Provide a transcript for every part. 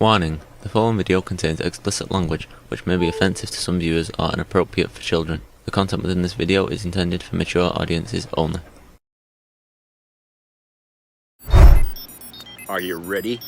Warning: the following video contains explicit language which may be offensive to some viewers or inappropriate for children. The content within this video is intended for mature audiences only. Are you ready?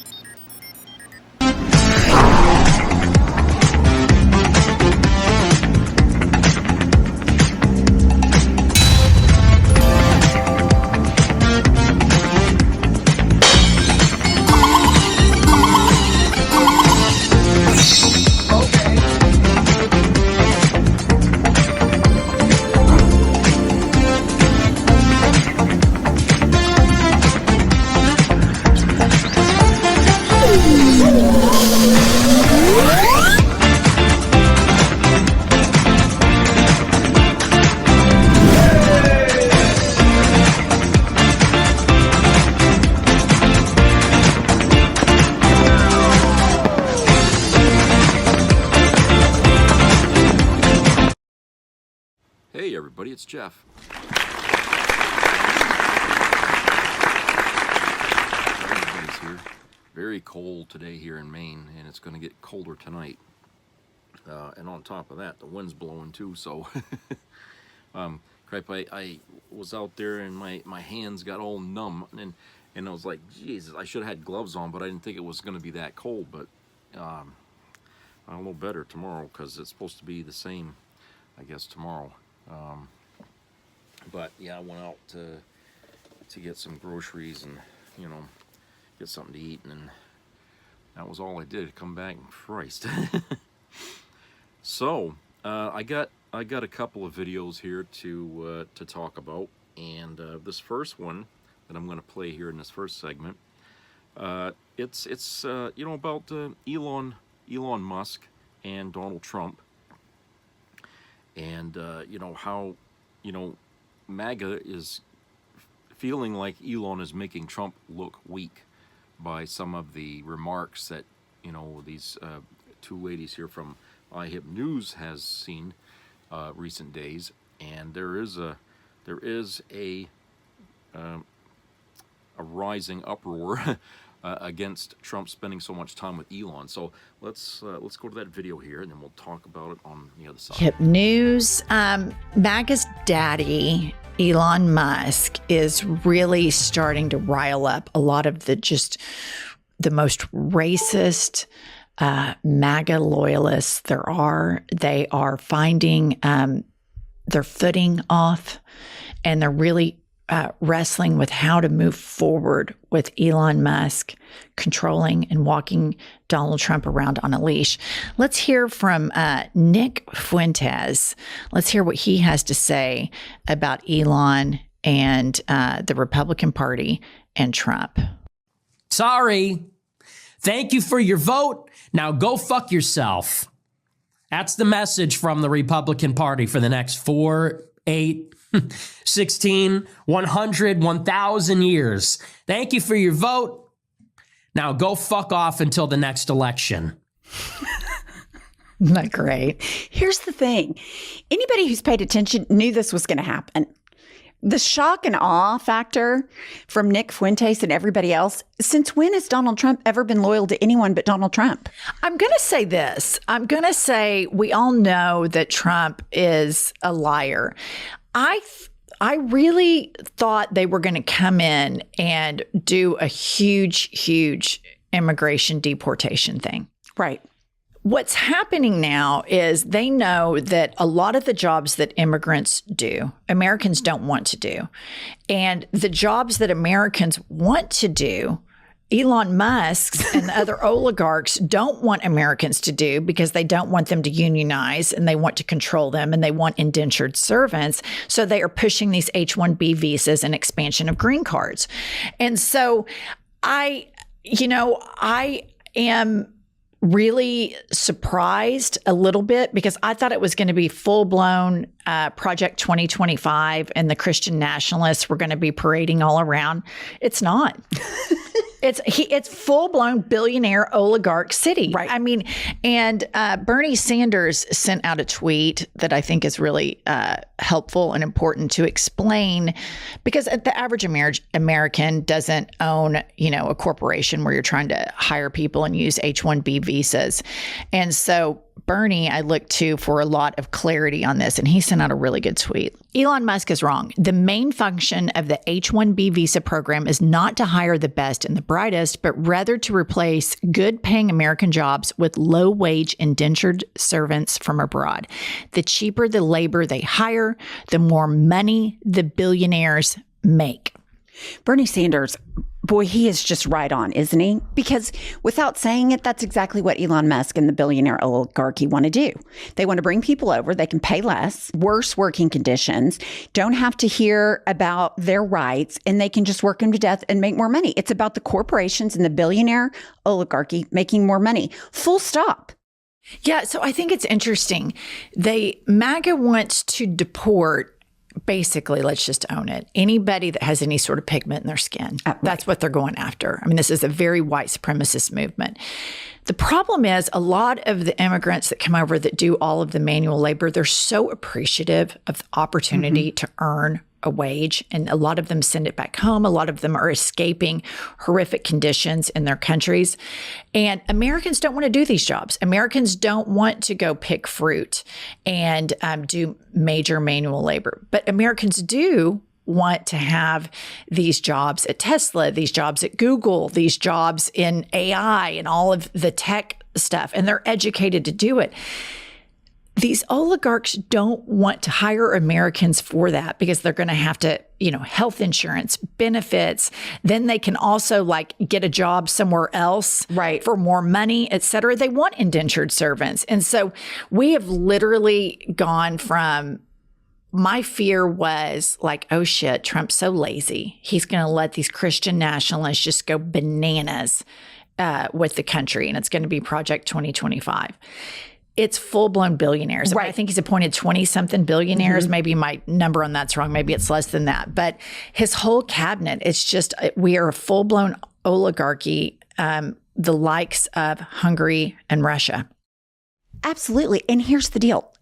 Hey everybody, it's Jeff. Everybody's here. Very cold today here in Maine, and it's going to get colder tonight. And on top of that, the wind's blowing too, so crap, I was out there and my hands got all numb, and I was like, Jesus, I should have had gloves on, but I didn't think it was going to be that cold. But a little better tomorrow, because it's supposed to be the same, I guess, tomorrow. But yeah, I went out to get some groceries and, you know, get something to eat, and that was all I did. Come back and Christ. So I got a couple of videos here to talk about, and this first one that I'm going to play here in this first segment, it's you know, about Elon Musk and Donald Trump. And, you know, how, you know, MAGA is feeling like Elon is making Trump look weak by some of the remarks that, you know, these two ladies here from iHip News has seen recent days. And there is a rising uproar against Trump spending so much time with Elon. So let's go to that video here, and then we'll talk about it on the other side. Hip News. MAGA's daddy, Elon Musk, is really starting to rile up a lot of the most racist MAGA loyalists there are. They are finding their footing off, and they're really wrestling with how to move forward with Elon Musk controlling and walking Donald Trump around on a leash. Let's hear from Nick Fuentes. Let's hear what he has to say about Elon and the Republican Party and Trump. Sorry. Thank you for your vote. Now go fuck yourself. That's the message from the Republican Party for the next 4, 8, 16, 100, 1,000 years. Thank you for your vote. Now go fuck off until the next election. Not great. Here's the thing. Anybody who's paid attention knew this was going to happen. The shock and awe factor from Nick Fuentes and everybody else. Since when has Donald Trump ever been loyal to anyone but Donald Trump? I'm going to say this. I'm going to say we all know that Trump is a liar. I really thought they were going to come in and do a huge immigration deportation thing. Right. What's happening now is they know that a lot of the jobs that immigrants do, Americans don't want to do. And the jobs that Americans want to do, Elon Musk and the other oligarchs don't want Americans to do, because they don't want them to unionize, and they want to control them, and they want indentured servants. So they are pushing these H-1B visas and expansion of green cards. And so I am really surprised a little bit, because I thought it was going to be full-blown Project 2025 and the Christian nationalists were going to be parading all around. It's not. It's full blown billionaire oligarch city. Right. I mean, and Bernie Sanders sent out a tweet that I think is really helpful and important to explain, because the average American doesn't own, a corporation where you're trying to hire people and use H-1B visas. And so Bernie, I look to for a lot of clarity on this, and he sent out a really good tweet. Elon Musk is wrong. The main function of the H-1B visa program is not to hire the best and the brightest, but rather to replace good-paying American jobs with low-wage indentured servants from abroad. The cheaper the labor they hire, the more money the billionaires make. Bernie Sanders, boy, he is just right on, isn't he? Because without saying it, that's exactly what Elon Musk and the billionaire oligarchy want to do. They want to bring people over. They can pay less, worse working conditions, don't have to hear about their rights, and they can just work them to death and make more money. It's about the corporations and the billionaire oligarchy making more money. Full stop. Yeah, so I think it's interesting. MAGA wants to deport, basically, let's just own it, anybody that has any sort of pigment in their skin. Right. That's what they're going after. I mean, this is a very white supremacist movement. The problem is a lot of the immigrants that come over that do all of the manual labor, they're so appreciative of the opportunity to earn a wage, and a lot of them send it back home. A lot of them are escaping horrific conditions in their countries. And Americans don't want to do these jobs. Americans don't want to go pick fruit and do major manual labor. But Americans do want to have these jobs at Tesla, these jobs at Google, these jobs in AI and all of the tech stuff. And they're educated to do it. These oligarchs don't want to hire Americans for that, because they're going to have to, health insurance, benefits. Then they can also get a job somewhere else, right, for more money, et cetera. They want indentured servants. And so we have literally gone from, my fear was oh shit, Trump's so lazy. He's going to let these Christian nationalists just go bananas with the country. And it's going to be Project 2025. It's full-blown billionaires. Right. I think he's appointed 20-something billionaires. Maybe my number on that's wrong. Maybe it's less than that. But his whole cabinet, it's just, we are a full-blown oligarchy, the likes of Hungary and Russia. Absolutely. And here's the deal.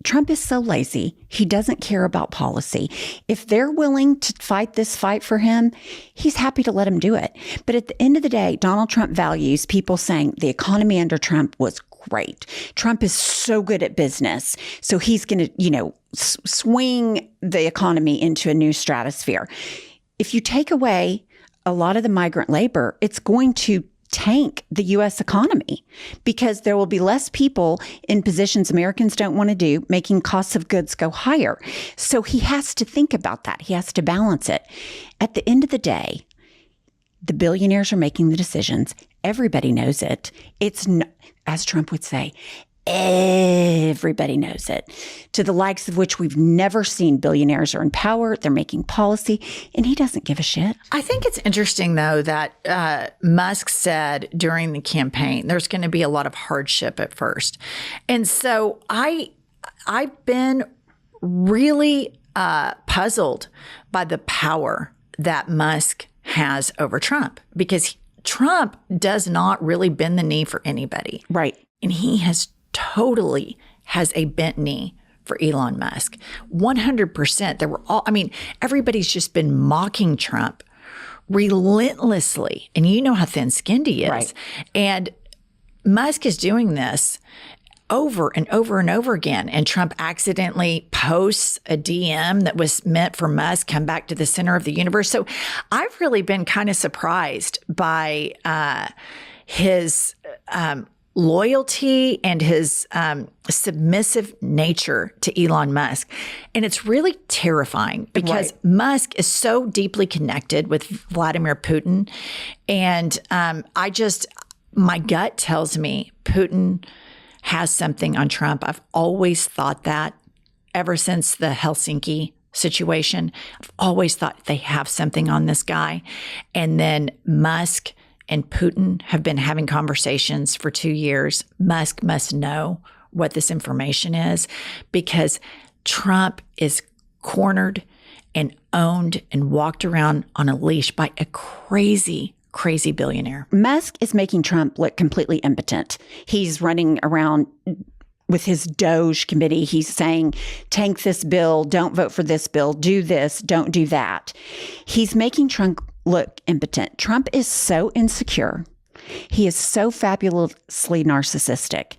Trump is so lazy. He doesn't care about policy. If they're willing to fight this fight for him, he's happy to let them do it. But at the end of the day, Donald Trump values people saying the economy under Trump was great. Trump is so good at business. So he's going to, swing the economy into a new stratosphere. If you take away a lot of the migrant labor, it's going to tank the U.S. economy, because there will be less people in positions Americans don't want to do, making costs of goods go higher. So he has to think about that. He has to balance it. At the end of the day, the billionaires are making the decisions. Everybody knows it. It's, as Trump would say, everybody knows it, to the likes of which we've never seen. Billionaires are in power. They're making policy, and he doesn't give a shit. I think it's interesting, though, that Musk said during the campaign, there's going to be a lot of hardship at first. And so I've been really puzzled by the power that Musk has over Trump, because Trump does not really bend the knee for anybody. Right. And he totally has a bent knee for Elon Musk. 100%. Everybody's just been mocking Trump relentlessly. And you know how thin-skinned he is. Right. And Musk is doing this over and over and over again. And Trump accidentally posts a DM that was meant for Musk, come back to the center of the universe. So I've really been kind of surprised by his loyalty and his submissive nature to Elon Musk. And it's really terrifying, because Musk is so deeply connected with Vladimir Putin. And my gut tells me Putin has something on Trump. I've always thought that ever since the Helsinki situation. I've always thought they have something on this guy. And then Musk and Putin have been having conversations for 2 years. Musk must know what this information is, because Trump is cornered and owned and walked around on a leash by a crazy crazy billionaire. Musk is making Trump look completely impotent. He's running around with his Doge committee. He's saying, tank this bill, don't vote for this bill, do this, don't do that. He's making Trump look impotent. Trump is so insecure. He is so fabulously narcissistic.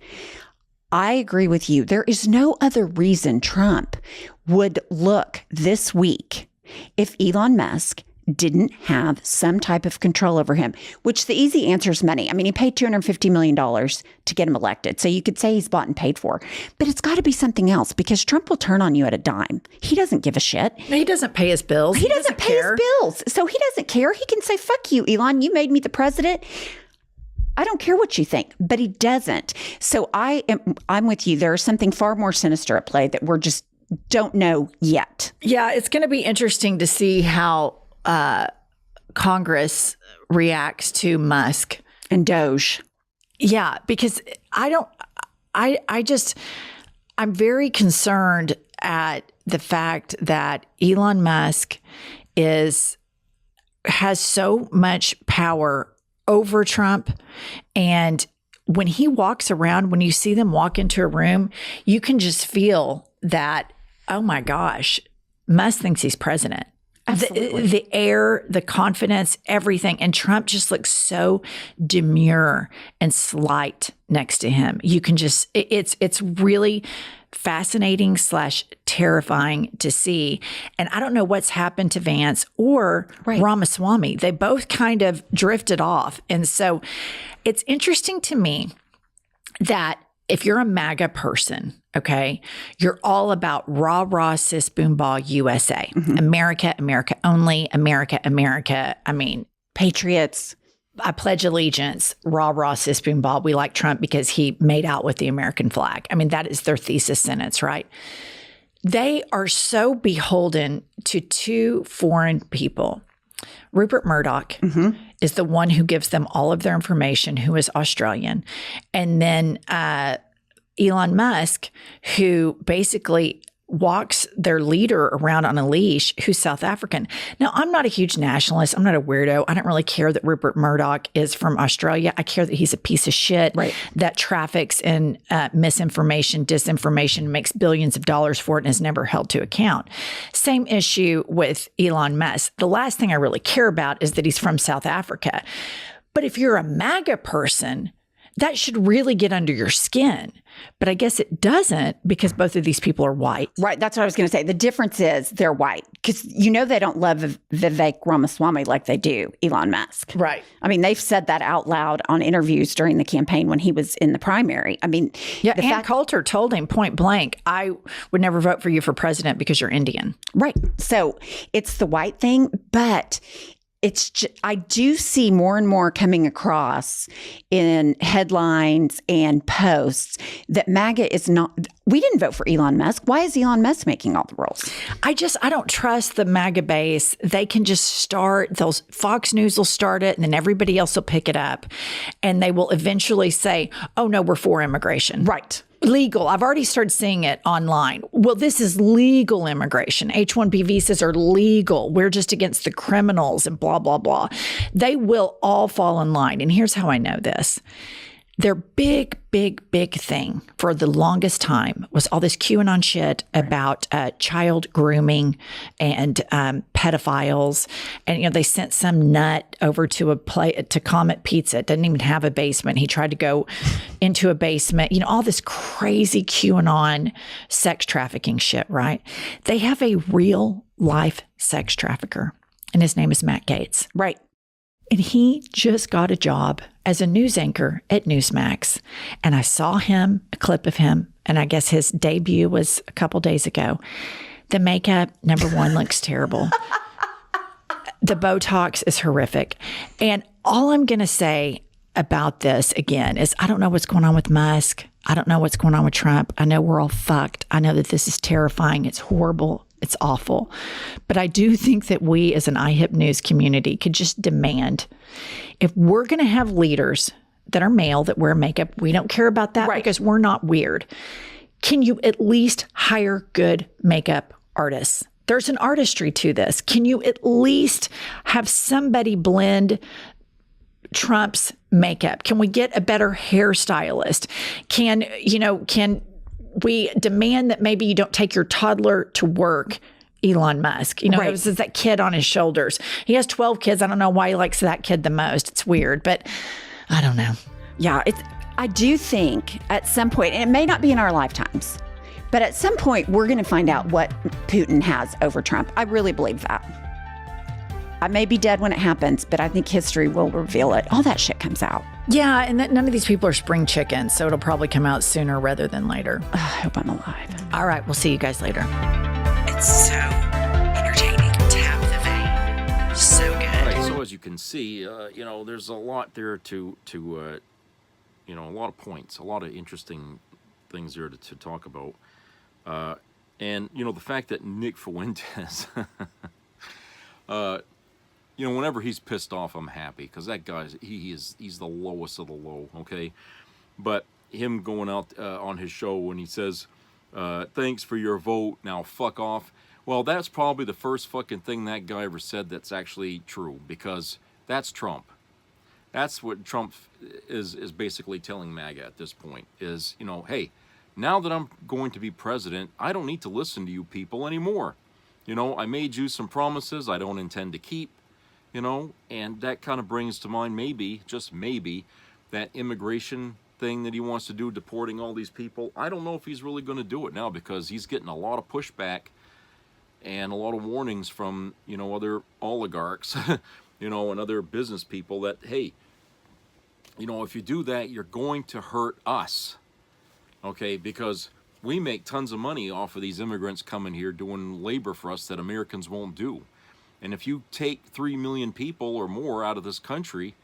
I agree with you. There is no other reason Trump would look this weak if Elon Musk didn't have some type of control over him, which the easy answer is money. I mean, he paid $250 million to get him elected. So you could say he's bought and paid for, but it's got to be something else because Trump will turn on you at a dime. He doesn't give a shit. He doesn't pay his bills. He doesn't pay his bills. So he doesn't care. He can say, fuck you, Elon. You made me the president. I don't care what you think, but he doesn't. So I'm with you. There's something far more sinister at play that we're just don't know yet. Yeah, it's going to be interesting to see how Congress reacts to Musk and Doge. Yeah, because I'm very concerned at the fact that Elon Musk has so much power over Trump. And when he walks around, when you see them walk into a room, you can just feel that, oh my gosh, Musk thinks he's president. The air, the confidence, everything. And Trump just looks so demure and slight next to him. You can just, it's really fascinating / terrifying to see. And I don't know what's happened to Vance or Ramaswamy. They both kind of drifted off. And so it's interesting to me that if you're a MAGA person, okay, you're all about rah, rah, sis, boom, ball, USA. America, America only, America, America. I mean, patriots. I pledge allegiance, rah, rah, sis, boom, ball. We like Trump because he made out with the American flag. I mean, that is their thesis sentence, right? They are so beholden to two foreign people. Rupert Murdoch is the one who gives them all of their information, who is Australian. And then Elon Musk, who basically walks their leader around on a leash, who's South African. Now, I'm not a huge nationalist. I'm not a weirdo. I don't really care that Rupert Murdoch is from Australia. I care that he's a piece of shit that traffics in misinformation, disinformation, makes billions of dollars for it, and is never held to account. Same issue with Elon Musk. The last thing I really care about is that he's from South Africa. But if you're a MAGA person, that should really get under your skin. But I guess it doesn't because both of these people are white. Right. That's what I was going to say. The difference is they're white because they don't love Vivek Ramaswamy like they do Elon Musk. Right. I mean, they've said that out loud on interviews during the campaign when he was in the primary. I mean, Ann Coulter told him point blank, I would never vote for you for president because you're Indian. Right. So it's the white thing, but I do see more and more coming across in headlines and posts that MAGA is not, we didn't vote for Elon Musk. Why is Elon Musk making all the rules? I don't trust the MAGA base. They can just start, Fox News will start it and then everybody else will pick it up. And they will eventually say, oh no, we're for immigration. Right. Legal. I've already started seeing it online. Well, this is legal immigration. H-1B visas are legal. We're just against the criminals and blah, blah, blah. They will all fall in line. And here's how I know this. Their big thing for the longest time was all this QAnon shit about child grooming and pedophiles. And, they sent some nut over to to Comet Pizza. It didn't even have a basement. He tried to go into a basement, all this crazy QAnon sex trafficking shit, right? They have a real life sex trafficker, and his name is Matt Gaetz. Right. And he just got a job as a news anchor at Newsmax. And I saw a clip of him, and I guess his debut was a couple days ago. The makeup, number one, looks terrible. The Botox is horrific. And all I'm going to say about this, again, is I don't know what's going on with Musk. I don't know what's going on with Trump. I know we're all fucked. I know that this is terrifying. It's horrible. It's awful. But I do think that we as an iHip News community could just demand, if we're going to have leaders that are male, that wear makeup, we don't care about that because we're not weird. Can you at least hire good makeup artists? There's an artistry to this. Can you at least have somebody blend Trump's makeup? Can we get a better hairstylist? Can we demand that maybe you don't take your toddler to work? Elon Musk, Right. this is that kid on his shoulders. He has 12 kids. I don't know why he likes that kid the most. It's weird, but I don't know. Yeah, I do think at some point, and it may not be in our lifetimes, but at some point we're going to find out what Putin has over Trump. I really believe that. I may be dead when it happens, but I think history will reveal it. All that shit comes out. Yeah, and none of these people are spring chickens, so it'll probably come out sooner rather than later. I hope I'm alive. All right, we'll see you guys later. It's so entertaining. Tap the vein. So good. All right, so as you can see, there's a lot there to a lot of points, a lot of interesting things there to talk about. And, the fact that Nick Fuentes, whenever he's pissed off, I'm happy, because that guy's, he's the lowest of the low, okay? But him going out on his show when he says, thanks for your vote, now fuck off. Well, that's probably the first fucking thing that guy ever said that's actually true, because that's Trump. That's what Trump is basically telling MAGA at this point, is, hey, now that I'm going to be president, I don't need to listen to you people anymore. I made you some promises I don't intend to keep, and that kind of brings to mind maybe, just maybe, that immigration thing that he wants to do, deporting all these people. I don't know if he's really going to do it now, because he's getting a lot of pushback and a lot of warnings from, other oligarchs, and other business people that, hey, if you do that, you're going to hurt us, okay? Because we make tons of money off of these immigrants coming here doing labor for us that Americans won't do. And if you take 3 million people or more out of this country,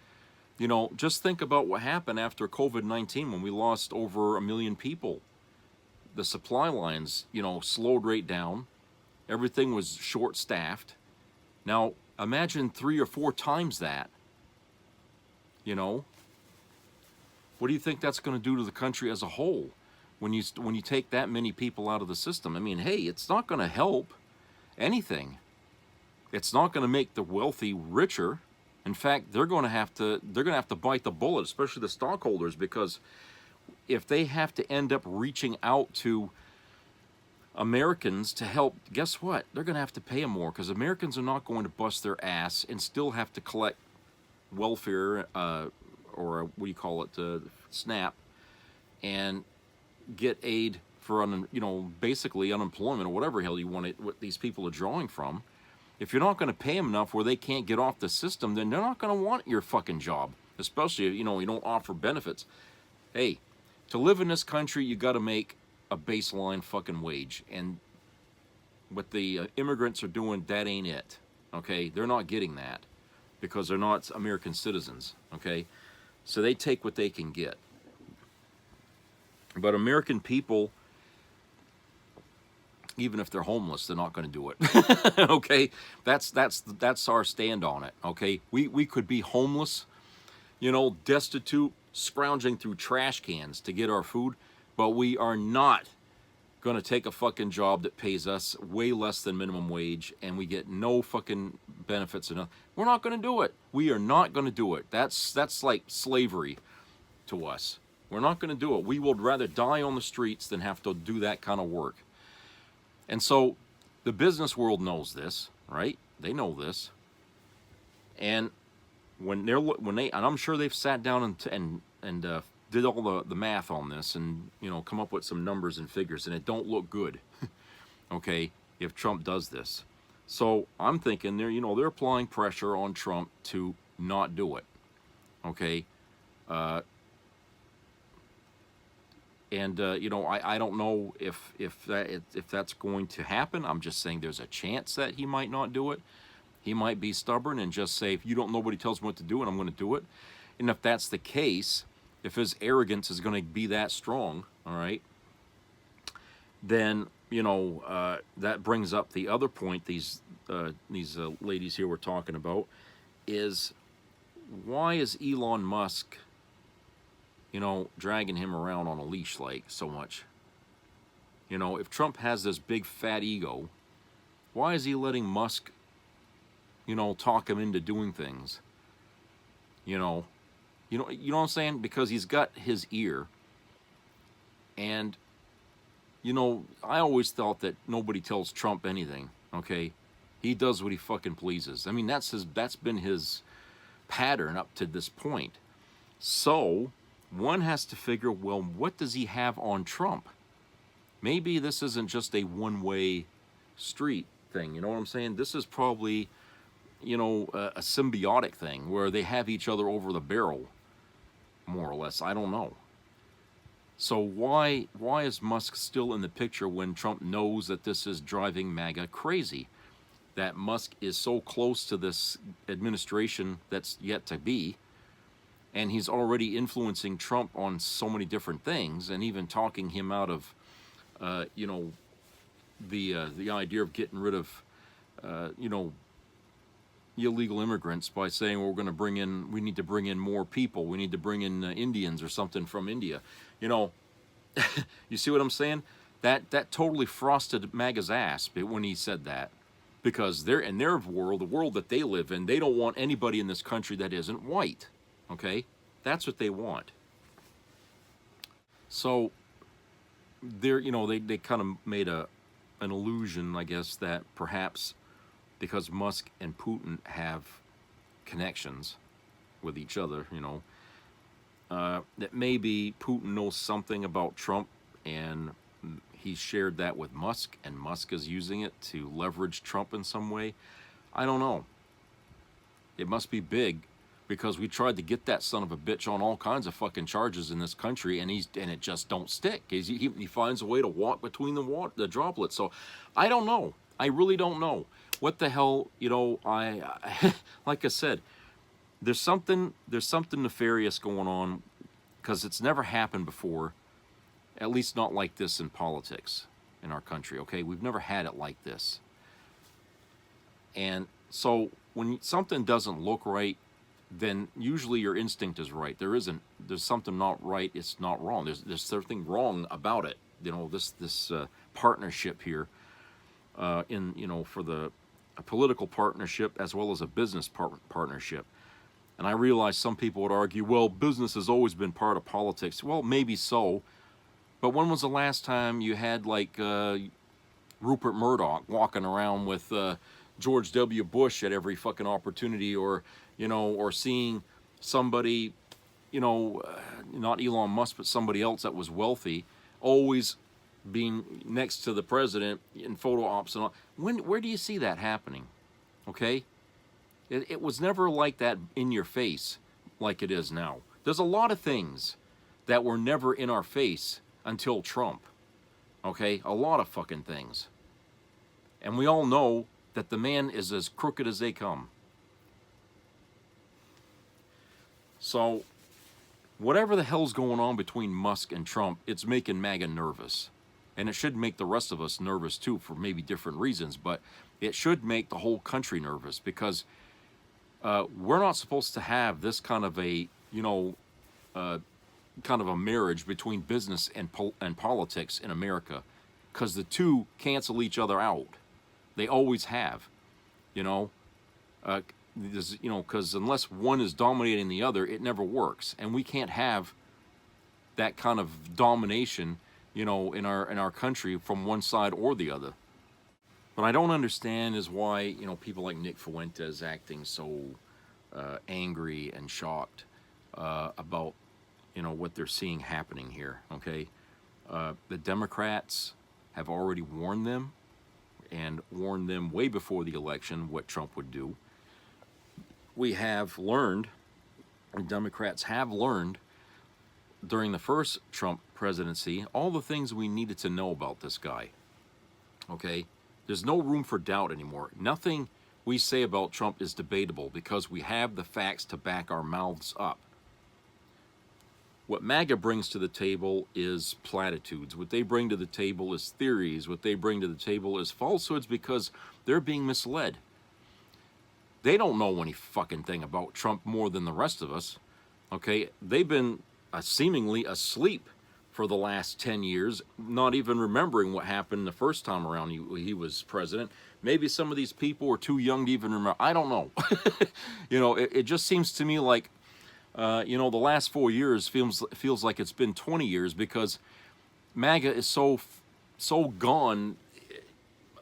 just think about what happened after COVID-19 when we lost over 1 million people. The supply lines, slowed right down. Everything was short-staffed. Now, imagine 3 or 4 times that. What do you think that's going to do to the country as a whole when you take that many people out of the system? I mean, hey, it's not going to help anything. It's not going to make the wealthy richer. In fact, they're going to have to bite the bullet, especially the stockholders, because if they have to end up reaching out to Americans to help, guess what? They're going to have to pay them more, because Americans are not going to bust their ass and still have to collect welfare, or what do you call it, SNAP, and get aid for basically unemployment or whatever hell you want it, what these people are drawing from. If you're not going to pay them enough where they can't get off the system, then they're not going to want your fucking job, especially if you don't offer benefits. Hey, to live in this country, you got to make a baseline fucking wage, and what the immigrants are doing, that ain't it. Okay, they're not getting that because they're not American citizens. Okay, so they take what they can get. But American people, even if they're homeless, they're not going to do it. Okay, that's our stand on it. Okay, we could be homeless, destitute, scrounging through trash cans to get our food, but we are not going to take a fucking job that pays us way less than minimum wage, and we get no fucking benefits enough. We're not going to do it. We are not going to do it. That's like slavery to us. We're not going to do it. We would rather die on the streets than have to do that kind of work. And so the business world knows this, right? They know this. And when they, and I'm sure they've sat down and did all the math on this, and come up with some numbers and figures, and it don't look good. Okay, if Trump does this. So I'm thinking they're applying pressure on Trump to not do it. Okay. I don't know if that's going to happen. I'm just saying there's a chance that he might not do it. He might be stubborn and just say, if nobody tells me what to do, and I'm going to do it. And if that's the case, if his arrogance is going to be that strong, all right, then that brings up the other point. These ladies here we're talking about is, why is Elon Musk dragging him around on a leash like so much? If Trump has this big fat ego, why is he letting Musk, talk him into doing things? You know what I'm saying? Because he's got his ear. And, I always thought that nobody tells Trump anything, okay? He does what he fucking pleases. I mean, that's been his pattern up to this point. So, one has to figure, well, what does he have on Trump? Maybe this isn't just a one-way street thing, you know what I'm saying? This is probably, a symbiotic thing where they have each other over the barrel, more or less. I don't know. So why is Musk still in the picture when Trump knows that this is driving MAGA crazy? That Musk is so close to this administration that's yet to be, and he's already influencing Trump on so many different things, and even talking him out of, the idea of getting rid of, illegal immigrants by saying, well, we need to bring in more people. We need to bring in Indians or something from India. You see what I'm saying? That totally frosted MAGA's ass when he said that, because they're in their world, the world that they live in, they don't want anybody in this country that isn't white. Okay, that's what they want. So they kind of made an illusion, I guess, that perhaps because Musk and Putin have connections with each other, that maybe Putin knows something about Trump and he shared that with Musk, and Musk is using it to leverage Trump in some way. I don't know. It must be big, because we tried to get that son of a bitch on all kinds of fucking charges in this country, and it just don't stick. He finds a way to walk between the droplets. So I don't know. I really don't know. What the hell, I like I said, there's something nefarious going on, because it's never happened before, at least not like this in politics in our country, okay? We've never had it like this. And so when something doesn't look right, then usually your instinct is right. There's something not right, it's not wrong. There's something wrong about it. This partnership here, for a political partnership as well as a business partnership. And I realize some people would argue, well, business has always been part of politics. Well, maybe so. But when was the last time you had, like, Rupert Murdoch walking around with George W. Bush at every fucking opportunity, or seeing somebody, not Elon Musk, but somebody else that was wealthy, always being next to the president in photo ops and all. Where do you see that happening? Okay? It was never like that in your face like it is now. There's a lot of things that were never in our face until Trump. Okay? A lot of fucking things. And we all know that the man is as crooked as they come. So, whatever the hell's going on between Musk and Trump, it's making MAGA nervous. And it should make the rest of us nervous too, for maybe different reasons, but it should make the whole country nervous, because we're not supposed to have this kind of a, marriage between business and politics in America, because the two cancel each other out. They always have, because unless one is dominating the other, it never works. And we can't have that kind of domination, in our country from one side or the other. What I don't understand is why, people like Nick Fuentes acting so angry and shocked about, what they're seeing happening here, okay? The Democrats have already warned them, and warned them way before the election what Trump would do. We have learned, Democrats have learned during the first Trump presidency, all the things we needed to know about this guy. Okay? There's no room for doubt anymore. Nothing we say about Trump is debatable, because we have the facts to back our mouths up. What MAGA brings to the table is platitudes. What they bring to the table is theories. What they bring to the table is falsehoods, because they're being misled. They don't know any fucking thing about Trump more than the rest of us. Okay? They've been seemingly asleep for the last 10 years, not even remembering what happened the first time around he was president. Maybe some of these people were too young to even remember. I don't know. It just seems to me like You know, the last 4 years feels like it's been 20 years because MAGA is so gone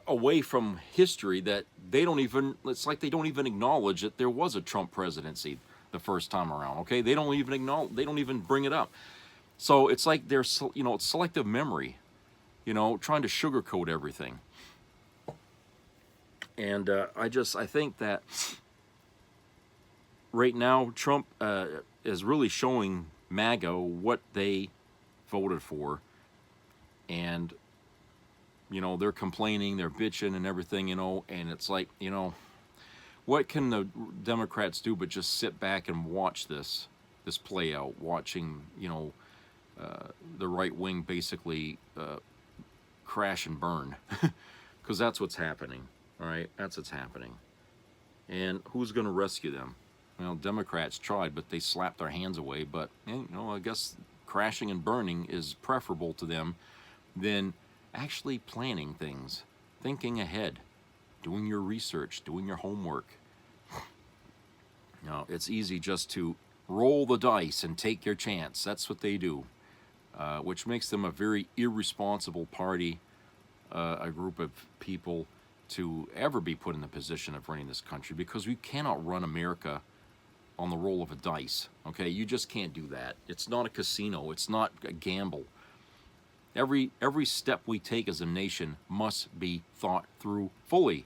away from history that they don't even, it's like they don't even acknowledge that there was a Trump presidency the first time around, okay? They don't even acknowledge, they don't even bring it up. So it's like they're, you know, it's selective memory, you know, trying to sugarcoat everything. And I think that right now Trump is really showing MAGA what they voted for. And, you know, they're complaining, they're bitching and everything, you know, and it's like, you know, what can the Democrats do but just sit back and watch this play out, watching, you know, the right wing basically crash and burn, because that's what's happening, all right? That's what's happening. And who's going to rescue them? Well, Democrats tried, but they slapped their hands away. But, you know, I guess crashing and burning is preferable to them than actually planning things, thinking ahead, doing your research, doing your homework. No, it's easy just to roll the dice and take your chance. That's what they do, which makes them a very irresponsible party, a group of people to ever be put in the position of running this country, because we cannot run America on the roll of a dice, okay? You just can't do that. It's not a casino. It's not a gamble. Every step we take as a nation must be thought through fully,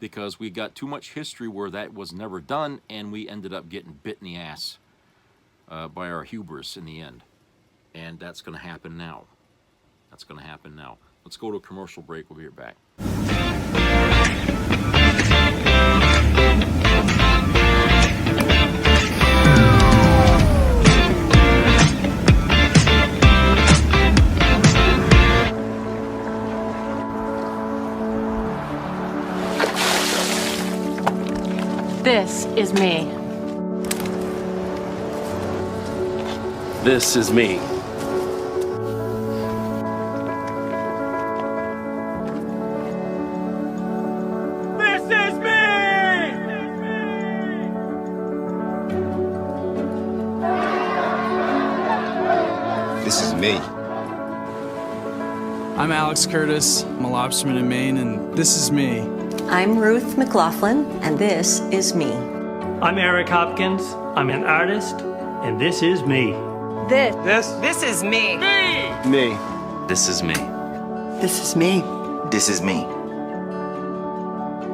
because we got too much history where that was never done, and we ended up getting bit in the ass by our hubris in the end. And that's going to happen now. That's going to happen now. Let's go to a commercial break. We'll be right back. This is me. This is me. This is me! This is me. I'm Alex Curtis. I'm a lobsterman in Maine, and this is me. I'm Ruth McLaughlin, and this is me. I'm Eric Hopkins. I'm an artist, and this is me. This is me. Me. This is me. This is me. This is me.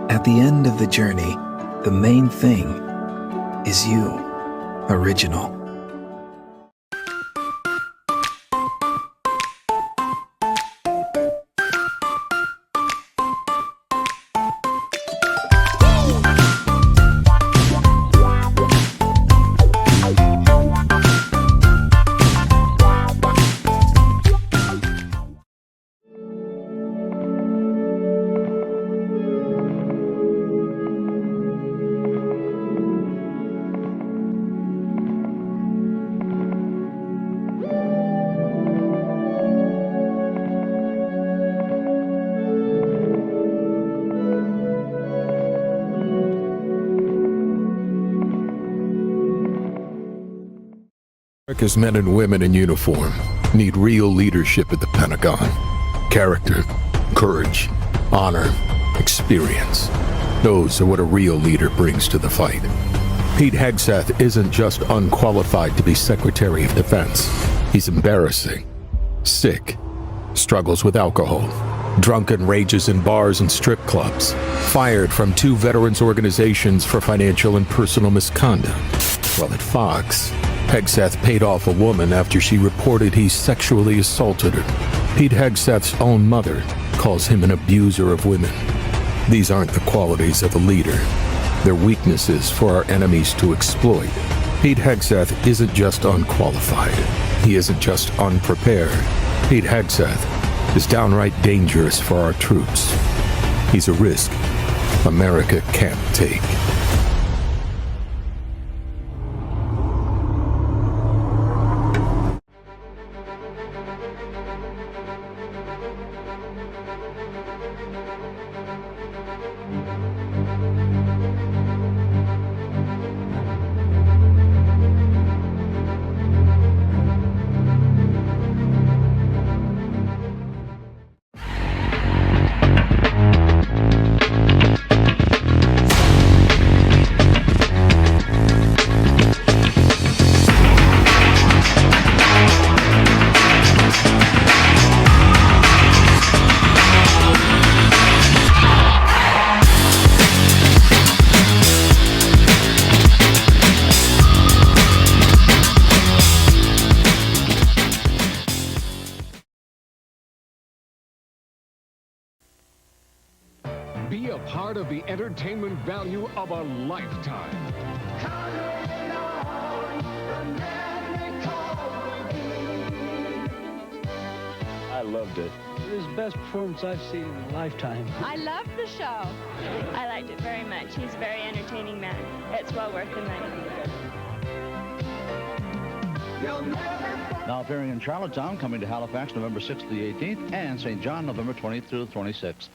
At the end of the journey, the main thing is you, original. America's men and women in uniform need real leadership at the Pentagon. Character, courage, honor, experience. Those are what a real leader brings to the fight. Pete Hegseth isn't just unqualified to be Secretary of Defense. He's embarrassing, sick, struggles with alcohol, drunken rages in bars and strip clubs, fired from 2 veterans organizations for financial and personal misconduct. While at Fox, Hegseth paid off a woman after she reported he sexually assaulted her. Pete Hegseth's own mother calls him an abuser of women. These aren't the qualities of a leader. They're weaknesses for our enemies to exploit. Pete Hegseth isn't just unqualified. He isn't just unprepared. Pete Hegseth is downright dangerous for our troops. He's a risk America can't take. a part of the entertainment value of a lifetime. I loved it. It was the best performance I've seen in a lifetime. I loved the show. I liked it very much. He's a very entertaining man. It's well worth the money. Now appearing in Charlottetown, coming to Halifax November 6th to the 18th, and St. John November 20th through the 26th.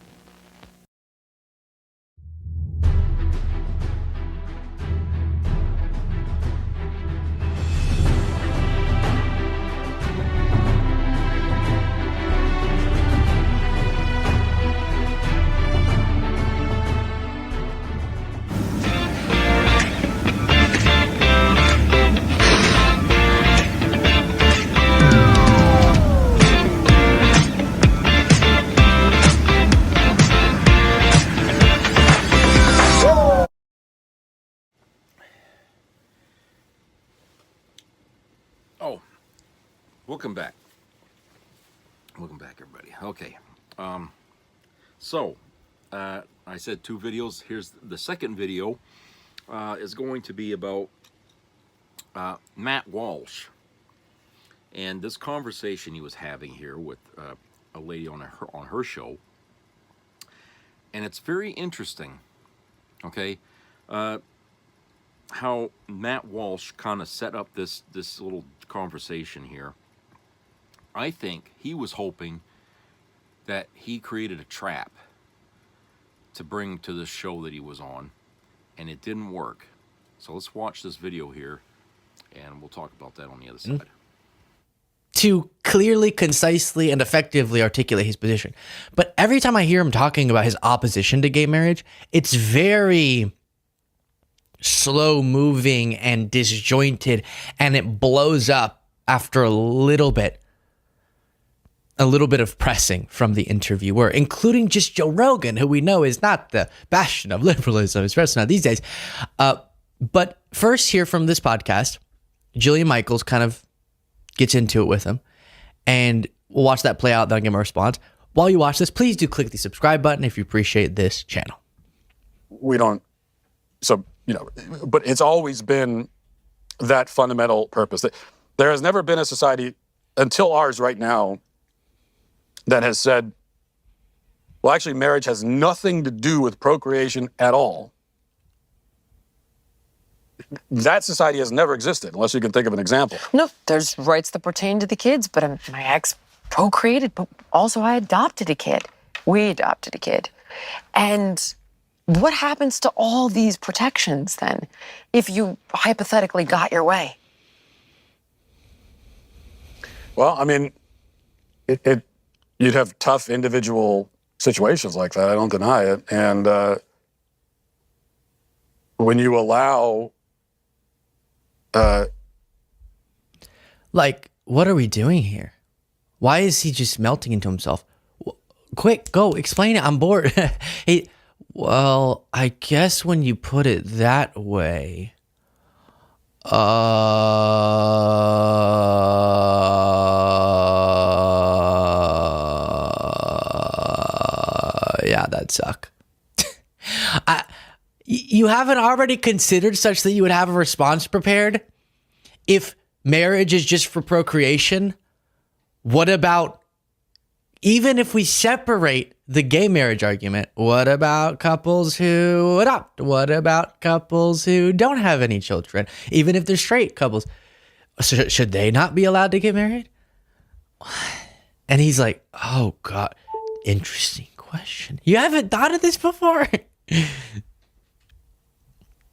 Oh, welcome back. Welcome back, everybody. Okay, so I said 2 videos. Here's the second video. Is going to be about Matt Walsh and this conversation he was having here with a lady on her show, and it's very interesting. Okay. How Matt Walsh kind of set up this little conversation here. I think he was hoping that he created a trap to bring to the show that he was on, and it didn't work. So let's watch this video here, and we'll talk about that on the other side. To clearly, concisely, and effectively articulate his position. But every time I hear him talking about his opposition to gay marriage, it's very slow moving and disjointed, and it blows up after a little bit of pressing from the interviewer, including just Joe Rogan, who we know is not the bastion of liberalism, especially not these days. But first, hear from this podcast, Jillian Michaels kind of gets into it with him, and we'll watch that play out, then I'll give him a response. While you watch this, please do click the subscribe button if you appreciate this channel. We don't, so, you know, but it's always been that fundamental purpose. There has never been a society until ours right now that has said, well, actually, marriage has nothing to do with procreation at all. That society has never existed, unless you can think of an example. No, there's rights that pertain to the kids, but my ex procreated, but also I adopted a kid. We adopted a kid. And what happens to all these protections then, if you hypothetically got your way? Well, I mean, you'd have tough individual situations like that. I don't deny it. And when you allow, like, what are we doing here? Why is he just melting into himself? Quick, go explain it. I'm bored. Well, I guess when you put it that way, yeah, that'd suck. You haven't already considered such that you would have a response prepared? If marriage is just for procreation, what about, even if we separate the gay marriage argument, what about couples who adopt? What about couples who don't have any children? Even if they're straight couples, should they not be allowed to get married? And he's like, oh God, interesting question. You haven't thought of this before?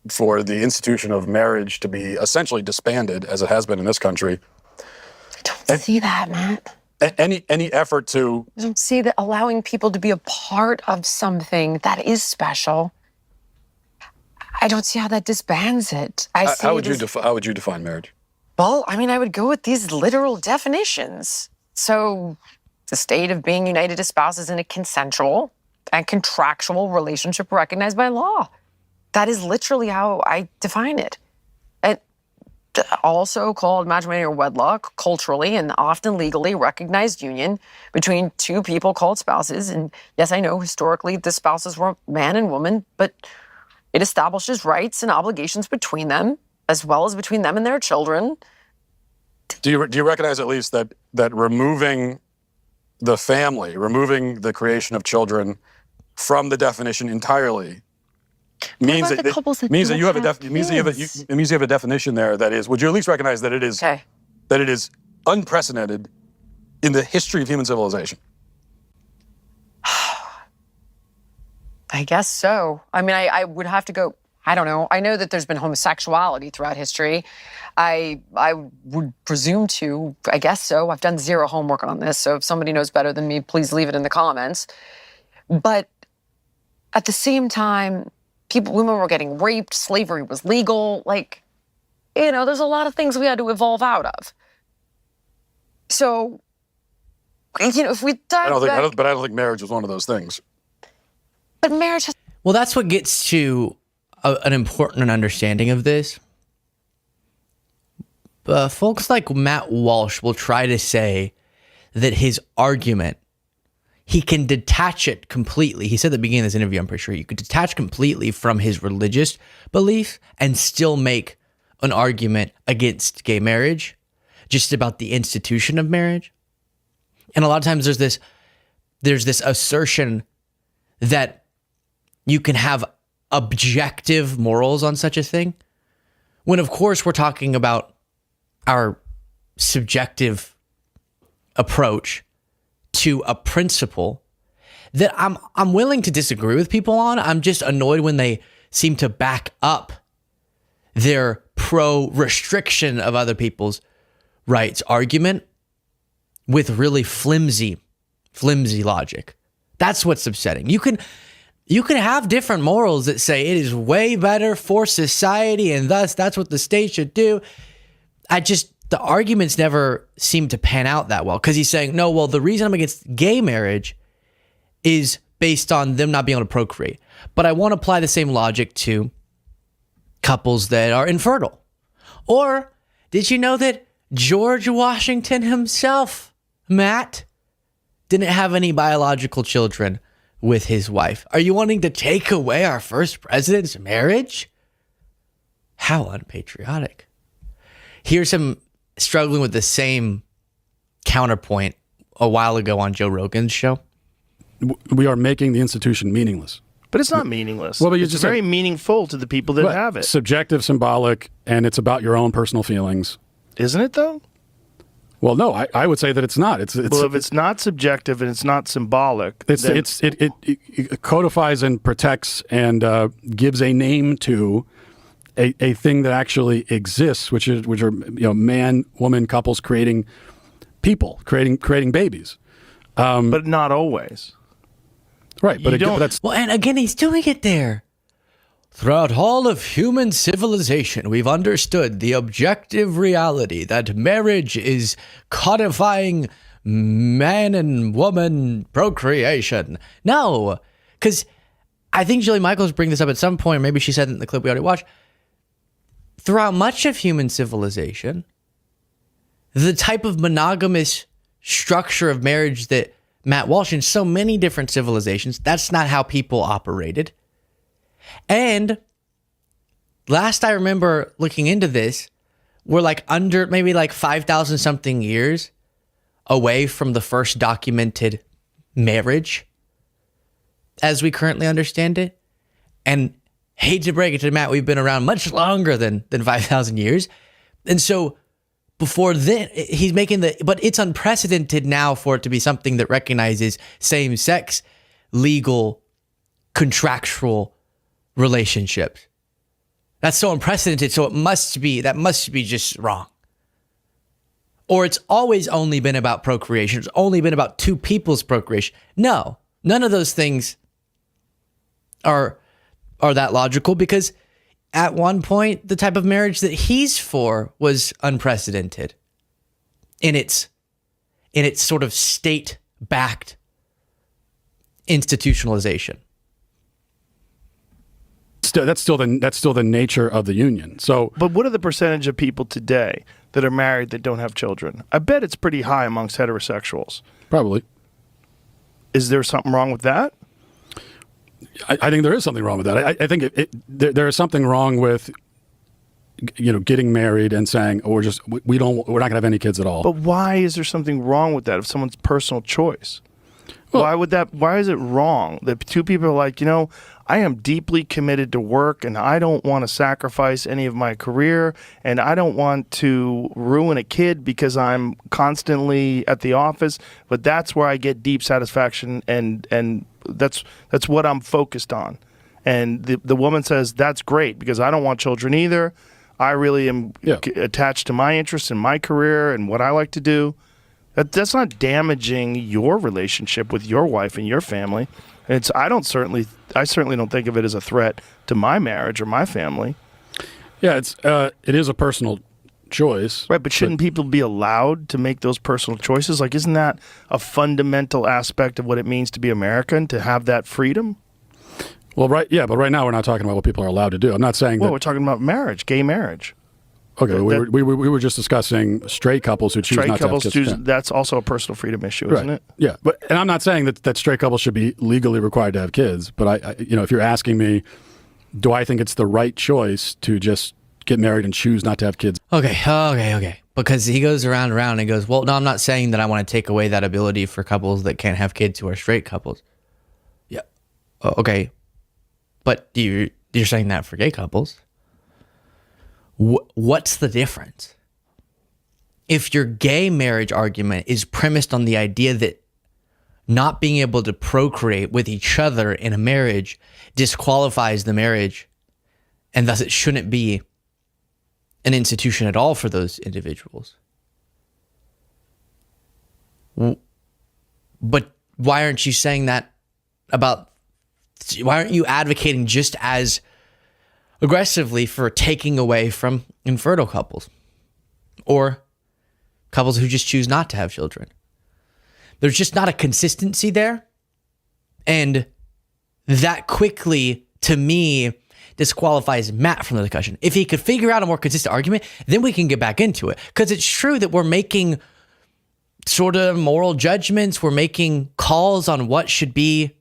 For the institution of marriage to be essentially disbanded, as it has been in this country. I don't see that, Matt. Any effort to... I don't see that allowing people to be a part of something that is special. I don't see how that disbands it. How would you define marriage? Well, I mean, I would go with these literal definitions. So, the state of being united as spouses in a consensual and contractual relationship recognized by law. That is literally how I define it. And also called matrimony or wedlock, culturally and often legally recognized union between two people called spouses. And yes, I know historically the spouses were man and woman, but it establishes rights and obligations between them, as well as between them and their children. Do you recognize at least that removing the family, removing the creation of children from the definition entirely means that you have a definition there that is, would you at least recognize that it is that it is unprecedented in the history of human civilization? I guess so. I mean, I would have to go, I don't know. I know that there's been homosexuality throughout history. I would presume to, I guess so. I've done zero homework on this, so if somebody knows better than me, please leave it in the comments. But at the same time, women were getting raped, slavery was legal. Like, you know, there's a lot of things we had to evolve out of. So, you know, if we dive but I don't think marriage was one of those things. But marriage has... Well, that's what gets to an important understanding of this. Folks like Matt Walsh will try to say that his argument, he can detach it completely. He said at the beginning of this interview, I'm pretty sure, you could detach completely from his religious belief and still make an argument against gay marriage, just about the institution of marriage. And a lot of times there's this assertion that you can have objective morals on such a thing, when of course we're talking about our subjective approach to a principle that I'm willing to disagree with people on. I'm just annoyed when they seem to back up their pro-restriction of other people's rights argument with really flimsy logic. That's what's upsetting. You can have different morals that say it is way better for society and thus that's what the state should do. The arguments never seem to pan out that well, because he's saying, no, well, the reason I'm against gay marriage is based on them not being able to procreate. But I won't apply the same logic to couples that are infertile. Or did you know that George Washington himself, Matt, didn't have any biological children with his wife? Are you wanting to take away our first president's marriage? How unpatriotic. Here's him struggling with the same counterpoint a while ago on Joe Rogan's show. We are making the institution meaningless. But it's not meaningless. Well, but it's just very meaningful to the people that have it. Subjective, symbolic, and it's about your own personal feelings. Isn't it, though? Well, no, I would say that it's not. Well, if it's not subjective and it's not symbolic, it codifies and protects and gives a name to a thing that actually exists, which are man, woman couples creating people, creating babies, but not always. Right, but that's well, and again, he's doing it there. Throughout all of human civilization, we've understood the objective reality that marriage is codifying man and woman procreation. No, because I think Jillian Michaels bring this up at some point, or maybe she said it in the clip we already watched. Throughout much of human civilization, the type of monogamous structure of marriage that Matt Walsh in so many different civilizations, that's not how people operated. And last I remember looking into this, we're like under maybe like 5,000 something years away from the first documented marriage as we currently understand it. And hate to break it to Matt, we've been around much longer than 5,000 years. And so before then, he's making but it's unprecedented now for it to be something that recognizes same-sex, legal, contractual relationships. That's so unprecedented, so that must be just wrong. Or it's always only been about procreation. It's only been about two people's procreation. No, none of those things are that logical, because at one point, the type of marriage that he's for was unprecedented in its sort of state-backed institutionalization. that's still the nature of the union. So, but what are the percentage of people today that are married that don't have children? I bet it's pretty high amongst heterosexuals. Probably. Is there something wrong with that? I think there is something wrong with that. I think there is something wrong with, getting married and saying, oh, we're not going to have any kids at all. But why is there something wrong with that of someone's personal choice? Well, why is it wrong that two people are like, I am deeply committed to work and I don't want to sacrifice any of my career and I don't want to ruin a kid because I'm constantly at the office, but that's where I get deep satisfaction and that's what I'm focused on. And the woman says, that's great because I don't want children either. I really am attached to my interests in my career and what I like to do. That's not damaging your relationship with your wife and your family. I certainly don't think of it as a threat to my marriage or my family. Yeah, it is a personal choice. Right, but shouldn't people be allowed to make those personal choices? Like, isn't that a fundamental aspect of what it means to be American, to have that freedom? Well, but right now we're not talking about what people are allowed to do. I'm not saying we're talking about marriage, gay marriage. Okay, we were just discussing straight couples who choose not to have kids. That's also a personal freedom issue, isn't it? Yeah, and I'm not saying that straight couples should be legally required to have kids, but if you're asking me, do I think it's the right choice to just get married and choose not to have kids? Okay. Because he goes around and goes, well, no, I'm not saying that I want to take away that ability for couples that can't have kids who are straight couples. Yeah. Okay. But you're saying that for gay couples. What's the difference? If your gay marriage argument is premised on the idea that not being able to procreate with each other in a marriage disqualifies the marriage, and thus it shouldn't be an institution at all for those individuals. But why aren't you saying that why aren't you advocating just as aggressively for taking away from infertile couples or couples who just choose not to have children? There's just not a consistency there. And that quickly, to me, disqualifies Matt from the discussion. If he could figure out a more consistent argument, then we can get back into it. Because it's true that we're making sort of moral judgments. We're making calls on what should be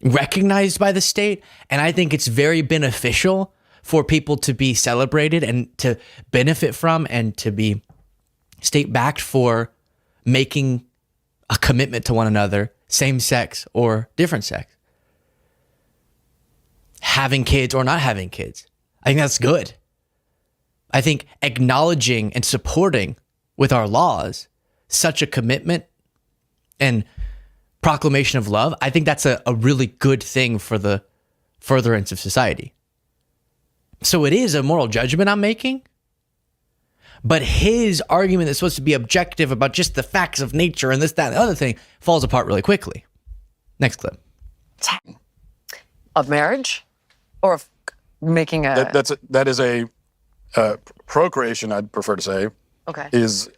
recognized by the state. And I think it's very beneficial for people to be celebrated and to benefit from and to be state-backed for making a commitment to one another, same sex or different sex. Having kids or not having kids. I think that's good. I think acknowledging and supporting with our laws such a commitment and proclamation of love, I think that's a really good thing for the furtherance of society. So it is a moral judgment I'm making, but his argument that's supposed to be objective about just the facts of nature and this, that, and the other thing falls apart really quickly. Next clip. Of marriage? Or of making a... That is a procreation, I'd prefer to say, okay, is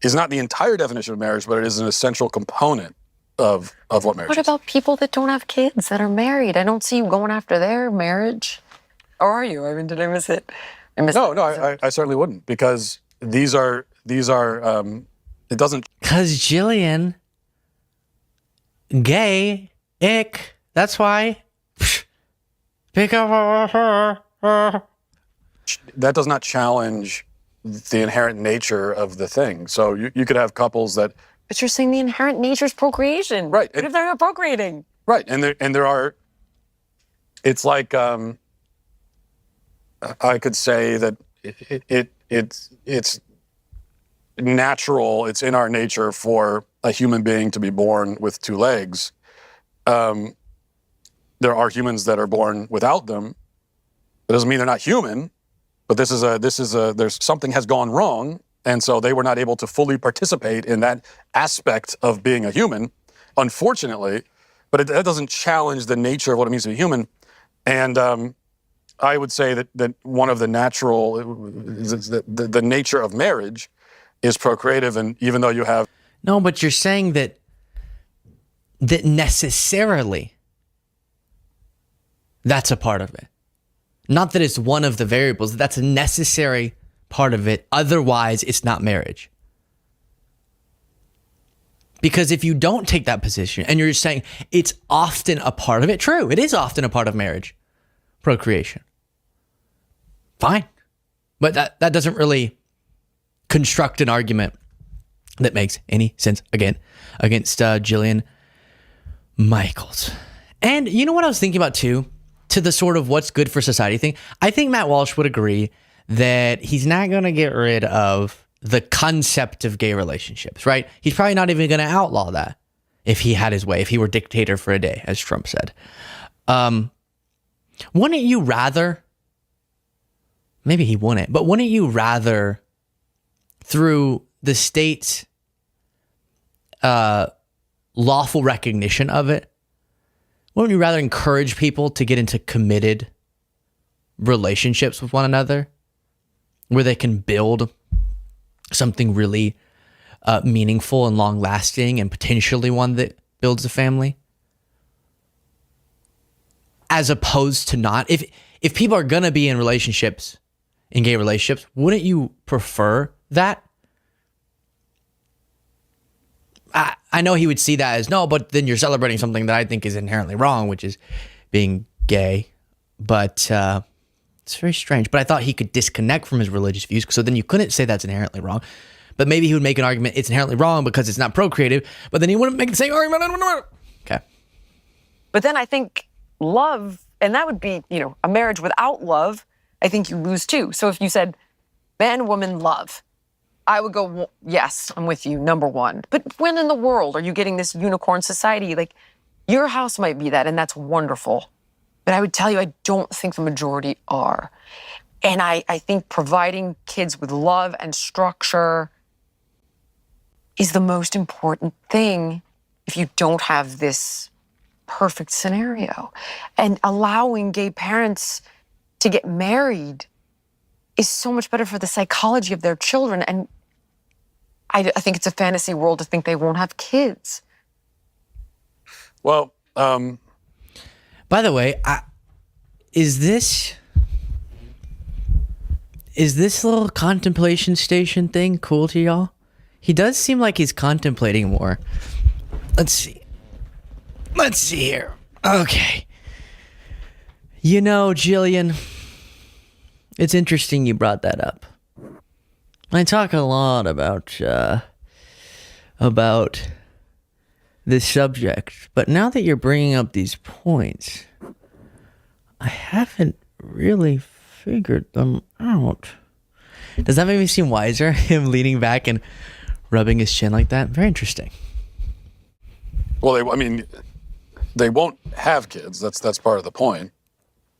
not the entire definition of marriage, but it is an essential component of what marriage is. What about people that don't have kids, that are married? I don't see you going after their marriage. Or are you? I mean, did I miss it? No, I certainly wouldn't, because these are it doesn't... Because Jillian, gay, ick, that's why. Pick up her. That does not challenge the inherent nature of the thing. So you could have couples that... But you're saying the inherent nature is procreation. Right. What if they're not procreating? Right. And there are... It's like... I could say that it's natural, it's in our nature for a human being to be born with two legs. There are humans that are born without them. That doesn't mean they're not human, but there's something has gone wrong, and so they were not able to fully participate in that aspect of being a human, unfortunately. But that doesn't challenge the nature of what it means to be human. And I would say that one of the natural, the nature of marriage is procreative, and even though you have... No, but you're saying that necessarily That's a part of it. Not that it's one of the variables. That's a necessary part of it. Otherwise, it's not marriage. Because if you don't take that position and you're just saying it's often a part of it, true, it is often a part of marriage, procreation. Fine. But that doesn't really construct an argument that makes any sense, again, against Jillian Michaels. And you know what I was thinking about too? To the sort of what's good for society thing. I think Matt Walsh would agree that he's not going to get rid of the concept of gay relationships, right? He's probably not even going to outlaw that if he had his way, if he were dictator for a day, as Trump said. Wouldn't you rather, maybe he wouldn't, but wouldn't you rather, through the state's lawful recognition of it, wouldn't you rather encourage people to get into committed relationships with one another where they can build something really meaningful and long-lasting and potentially one that builds a family? As opposed to not. If people are going to be in relationships, in gay relationships, wouldn't you prefer that? I know he would see that as, no, but then you're celebrating something that I think is inherently wrong, which is being gay. But it's very strange. But I thought he could disconnect from his religious views, so then you couldn't say that's inherently wrong. But maybe he would make an argument it's inherently wrong because it's not procreative, but then he wouldn't make the same argument. Okay. But then I think love, and that would be, a marriage without love, I think you lose too. So if you said man, woman, love, I would go, yes, I'm with you, number one. But when in the world are you getting this unicorn society? Like, your house might be that, and that's wonderful. But I would tell you, I don't think the majority are. And I think providing kids with love and structure is the most important thing if you don't have this perfect scenario. And allowing gay parents to get married is so much better for the psychology of their children. And I think it's a fantasy world to think they won't have kids. Well, by the way, is this little contemplation station thing cool to y'all? He does seem like he's contemplating more. Let's see here. Okay. Jillian, it's interesting you brought that up. I talk a lot about this subject, but now that you're bringing up these points, I haven't really figured them out. Does that make me seem wiser? Him leaning back and rubbing his chin like that? Very interesting. Well, they won't have kids. That's part of the point.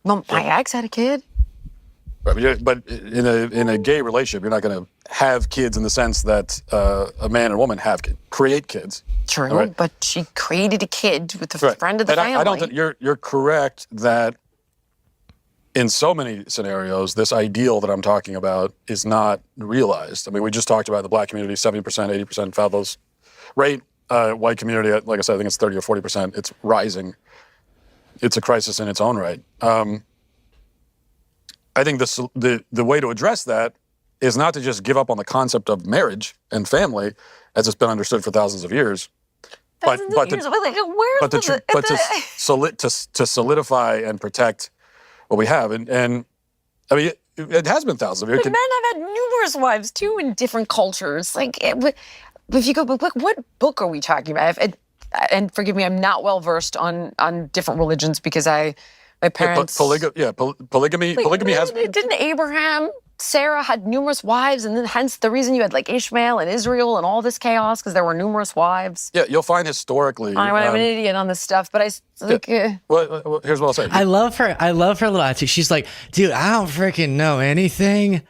Well, my ex had a kid. Right, but in a gay relationship, you're not going to have kids in the sense that a man and a woman create kids. True, right? But she created a kid with a friend of the family. I don't think you're correct that in so many scenarios, this ideal that I'm talking about is not realized. We just talked about the black community, 70%, 80% fatherless rate. White community, like I said, I think it's 30 or 40%. It's rising. It's a crisis in its own right. I think the way to address that is not to just give up on the concept of marriage and family as it's been understood for thousands of years, but to solidify and protect what we have. And it has been thousands of years. But men have had numerous wives too in different cultures. If you go, what book are we talking about? And forgive me, I'm not well versed on different religions because my parents. Polygamy has. Didn't Abraham, Sarah had numerous wives, and then hence the reason you had Ishmael and Israel and all this chaos because there were numerous wives. Yeah, you'll find historically. I'm an idiot on this stuff, but Well, here's what I'll say. I love her little attitude. She's like, dude, I don't freaking know anything,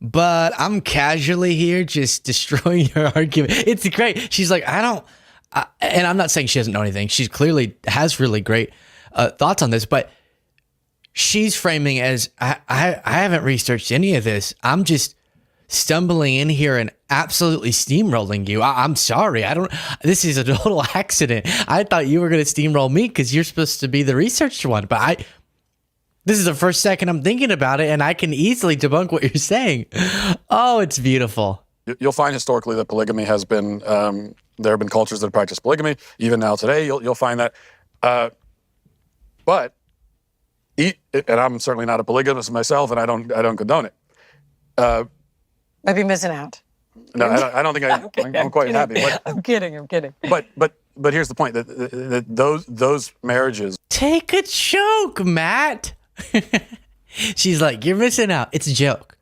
but I'm casually here just destroying your argument. It's great. She's like, and I'm not saying she doesn't know anything. She clearly has really great thoughts on this, but she's framing as, I haven't researched any of this. I'm just stumbling in here and absolutely steamrolling you. I'm sorry. This is a total accident. I thought you were going to steamroll me because you're supposed to be the researched one, but This is the first second I'm thinking about it, and I can easily debunk what you're saying. Oh, it's beautiful. You'll find historically that polygamy has been, there have been cultures that practice polygamy. Even now today, you'll find that. But, and I'm certainly not a polygamist myself, and I don't condone it. Might be missing out. No, I don't think I'm quite happy. But, I'm kidding. But here's the point, that those marriages. Take a joke, Matt. She's like, you're missing out. It's a joke.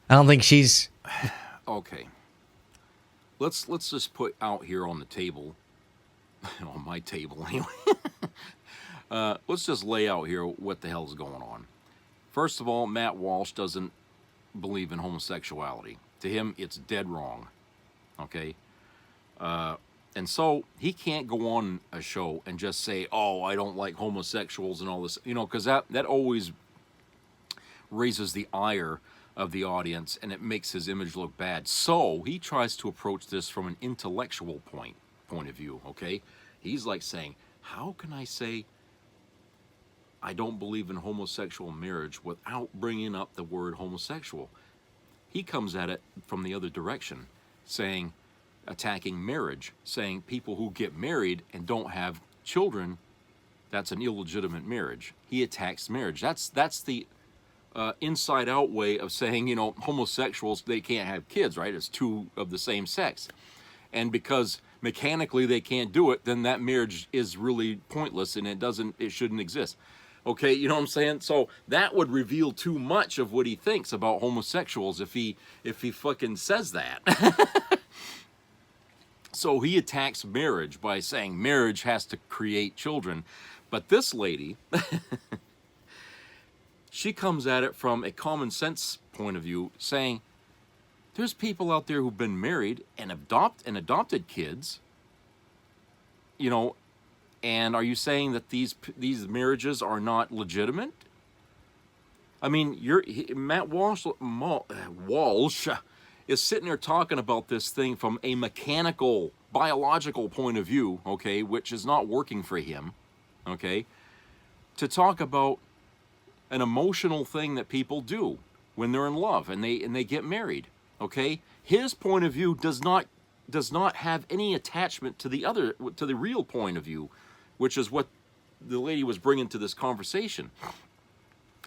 I don't think she's... Okay. Let's just put out here on the table, on my table anyway. Let's just lay out here what the hell's going on. First of all, Matt Walsh doesn't believe in homosexuality. To him, it's dead wrong. Okay? And so he can't go on a show and just say, oh, I don't like homosexuals and all this, because that always raises the ire of the audience and it makes his image look bad. So he tries to approach this from an intellectual point of view, okay? He's like saying, how can I say I don't believe in homosexual marriage without bringing up the word homosexual? He comes at it from the other direction, attacking marriage, saying people who get married and don't have children, that's an illegitimate marriage. He attacks marriage. That's the inside-out way of saying, homosexuals, they can't have kids, right? It's two of the same sex. And because mechanically they can't do it, then that marriage is really pointless and it shouldn't exist. Okay, you know what I'm saying? So that would reveal too much of what he thinks about homosexuals if he fucking says that. So he attacks marriage by saying marriage has to create children. But this lady, she comes at it from a common sense point of view, saying there's people out there who've been married and adopted kids, and are you saying that these marriages are not legitimate? I mean, Matt Walsh is sitting there talking about this thing from a mechanical, biological point of view, okay, which is not working for him, okay, to talk about an emotional thing that people do when they're in love and they get married, okay? His point of view does not have any attachment to the real point of view, which is what the lady was bringing to this conversation.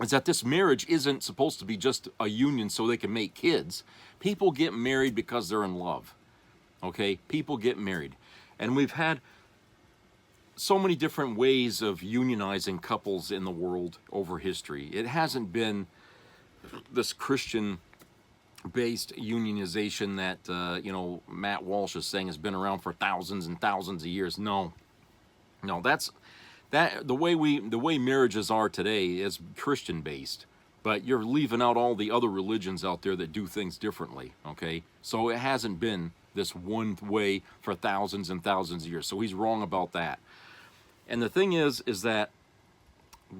Is that this marriage isn't supposed to be just a union so they can make kids. People get married because they're in love, okay? People get married. And we've had so many different ways of unionizing couples in the world over history. It hasn't been this Christian-based unionization that, Matt Walsh is saying has been around for thousands and thousands of years. No, the way marriages are today is Christian-based, but you're leaving out all the other religions out there that do things differently, okay? So it hasn't been this one way for thousands and thousands of years. So he's wrong about that. And the thing is that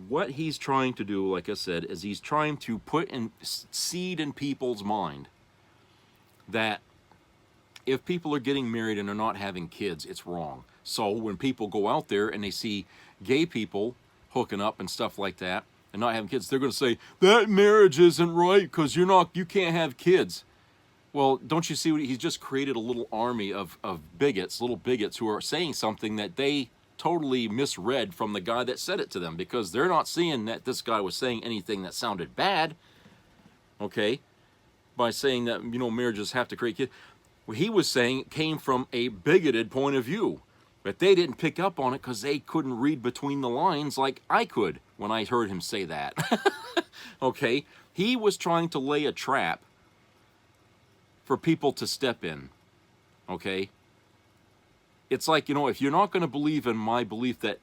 what he's trying to do, like I said, is he's trying to put seed in people's mind that if people are getting married and they're not having kids, it's wrong. So when people go out there and they see gay people hooking up and stuff like that and not having kids, they're going to say, that marriage isn't right because you can't have kids. Well, don't you see he's just created a little army of little bigots who are saying something that they totally misread from the guy that said it to them, because they're not seeing that this guy was saying anything that sounded bad, okay, by saying that, marriages have to create kids. What he was saying it came from a bigoted point of view, but they didn't pick up on it because they couldn't read between the lines like I could when I heard him say that. Okay, he was trying to lay a trap for people to step in, okay? It's like, if you're not going to believe in my belief that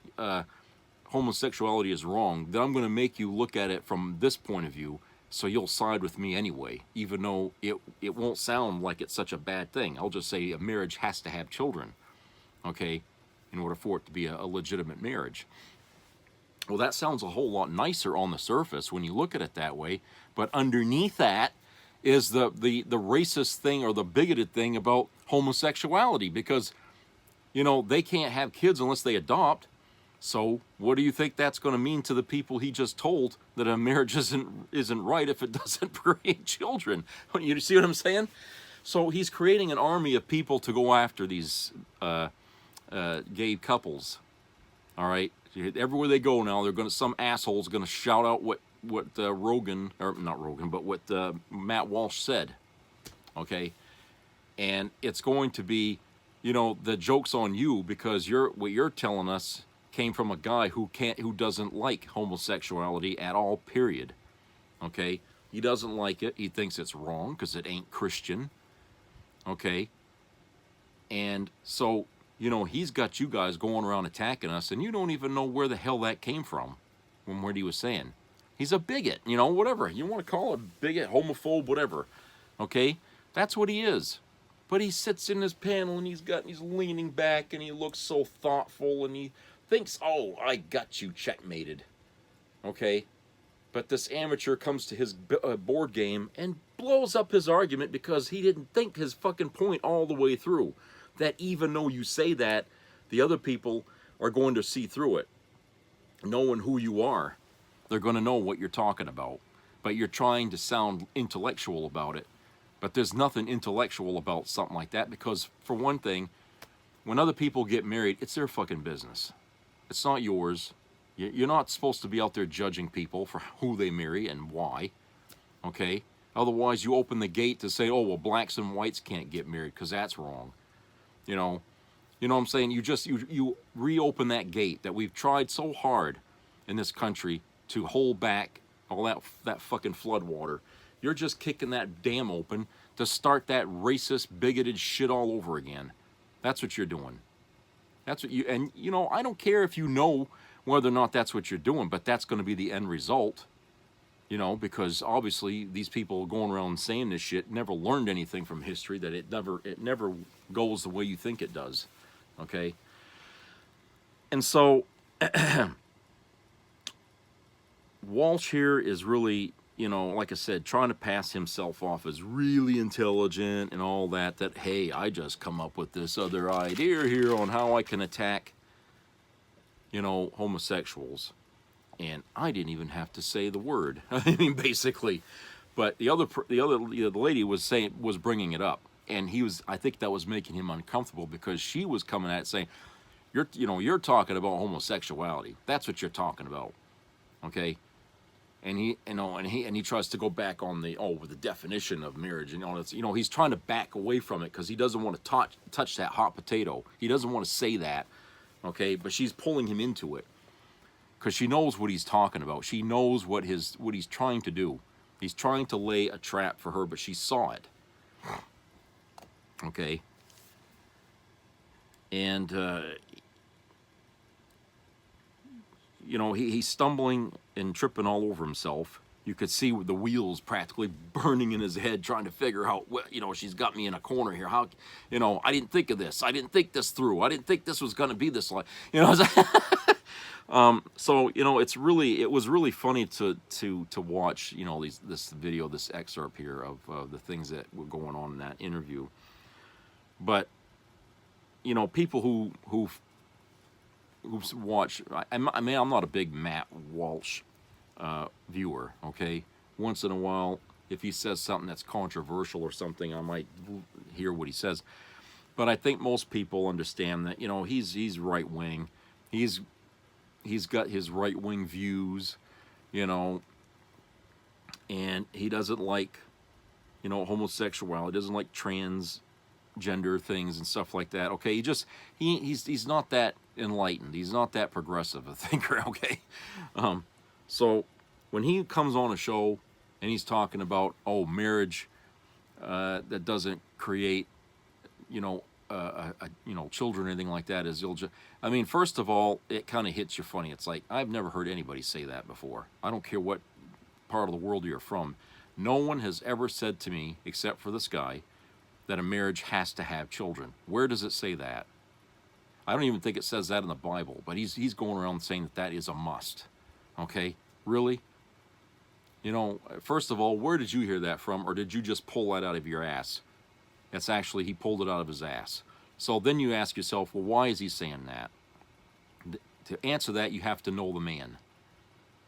homosexuality is wrong, then I'm going to make you look at it from this point of view, so you'll side with me anyway, even though it won't sound like it's such a bad thing. I'll just say a marriage has to have children, okay, in order for it to be a legitimate marriage. Well, that sounds a whole lot nicer on the surface when you look at it that way, but underneath that is the racist thing or the bigoted thing about homosexuality, because they can't have kids unless they adopt. So what do you think that's going to mean to the people he just told that a marriage isn't right if it doesn't create children? You see what I'm saying? So he's creating an army of people to go after these gay couples. All right, everywhere they go now, some asshole's gonna shout out what Rogan, or not Rogan, but what Matt Walsh said. Okay, and it's going to be, the joke's on you because what you're telling us came from a guy who doesn't like homosexuality at all. Period. Okay, he doesn't like it. He thinks it's wrong because it ain't Christian. Okay, and so. He's got you guys going around attacking us, and you don't even know where the hell that came from what he was saying. He's a bigot, whatever. You want to call it bigot, homophobe, whatever. Okay? That's what he is. But he sits in his panel, and he's leaning back, and he looks so thoughtful, and he thinks, oh, I got you checkmated. Okay? But this amateur comes to his board game and blows up his argument because he didn't think his fucking point all the way through. That even though you say that, the other people are going to see through it. Knowing who you are, they're going to know what you're talking about. But you're trying to sound intellectual about it. But there's nothing intellectual about something like that because, for one thing, when other people get married, it's their fucking business. It's not yours. You're not supposed to be out there judging people for who they marry and why. Okay? Otherwise, you open the gate to say, oh, well, blacks and whites can't get married because that's wrong. You know what I'm saying? You reopen that gate that we've tried so hard in this country to hold back all that fucking floodwater. You're just kicking that dam open to start that racist, bigoted shit all over again. That's what you're doing. That's what I don't care if you know whether or not that's what you're doing, but that's going to be the end result. Because obviously these people going around saying this shit never learned anything from history, that it never goes the way you think it does. Okay? And so Walsh here is really, like I said, trying to pass himself off as really intelligent and all that, hey, I just come up with this other idea here on how I can attack, homosexuals. And I didn't even have to say the word. I mean, basically, but the lady was bringing it up, and I think that was making him uncomfortable because she was coming at it saying, you're talking about homosexuality. That's what you're talking about, okay? And he tries to go back on the definition of marriage, he's trying to back away from it because he doesn't want to touch that hot potato. He doesn't want to say that, okay? But she's pulling him into it. Because she knows what he's talking about. She knows what he's trying to do. He's trying to lay a trap for her, but she saw it. Okay? And, he's stumbling and tripping all over himself. You could see the wheels practically burning in his head, trying to figure out, she's got me in a corner here. How, I didn't think of this. I didn't think this through. I didn't think this was going to be this like, So it was really funny to watch this video, this excerpt here of the things that were going on in that interview. But people who watch, I'm not a big Matt Walsh viewer. Okay, once in a while, if he says something that's controversial or something, I might hear what he says. But I think most people understand that he's right wing. He's got his right-wing views, and he doesn't like, homosexuality, doesn't like transgender things and stuff like that. Okay, he's not that enlightened. He's not that progressive a thinker. Okay, so when he comes on a show and he's talking about marriage that doesn't create, children or anything like that is I mean, first of all, it kind of hits you funny. It's like, I've never heard anybody say that before. I don't care what part of the world you're from. No one has ever said to me, except for this guy, that a marriage has to have children. Where does it say that? I don't even think it says that in the Bible, but he's going around saying that is a must. Okay? Really? First of all, where did you hear that from, or did you just pull that out of your ass? It's actually, he pulled it out of his ass. So then you ask yourself, well, why is he saying that? to answer that, you have to know the man.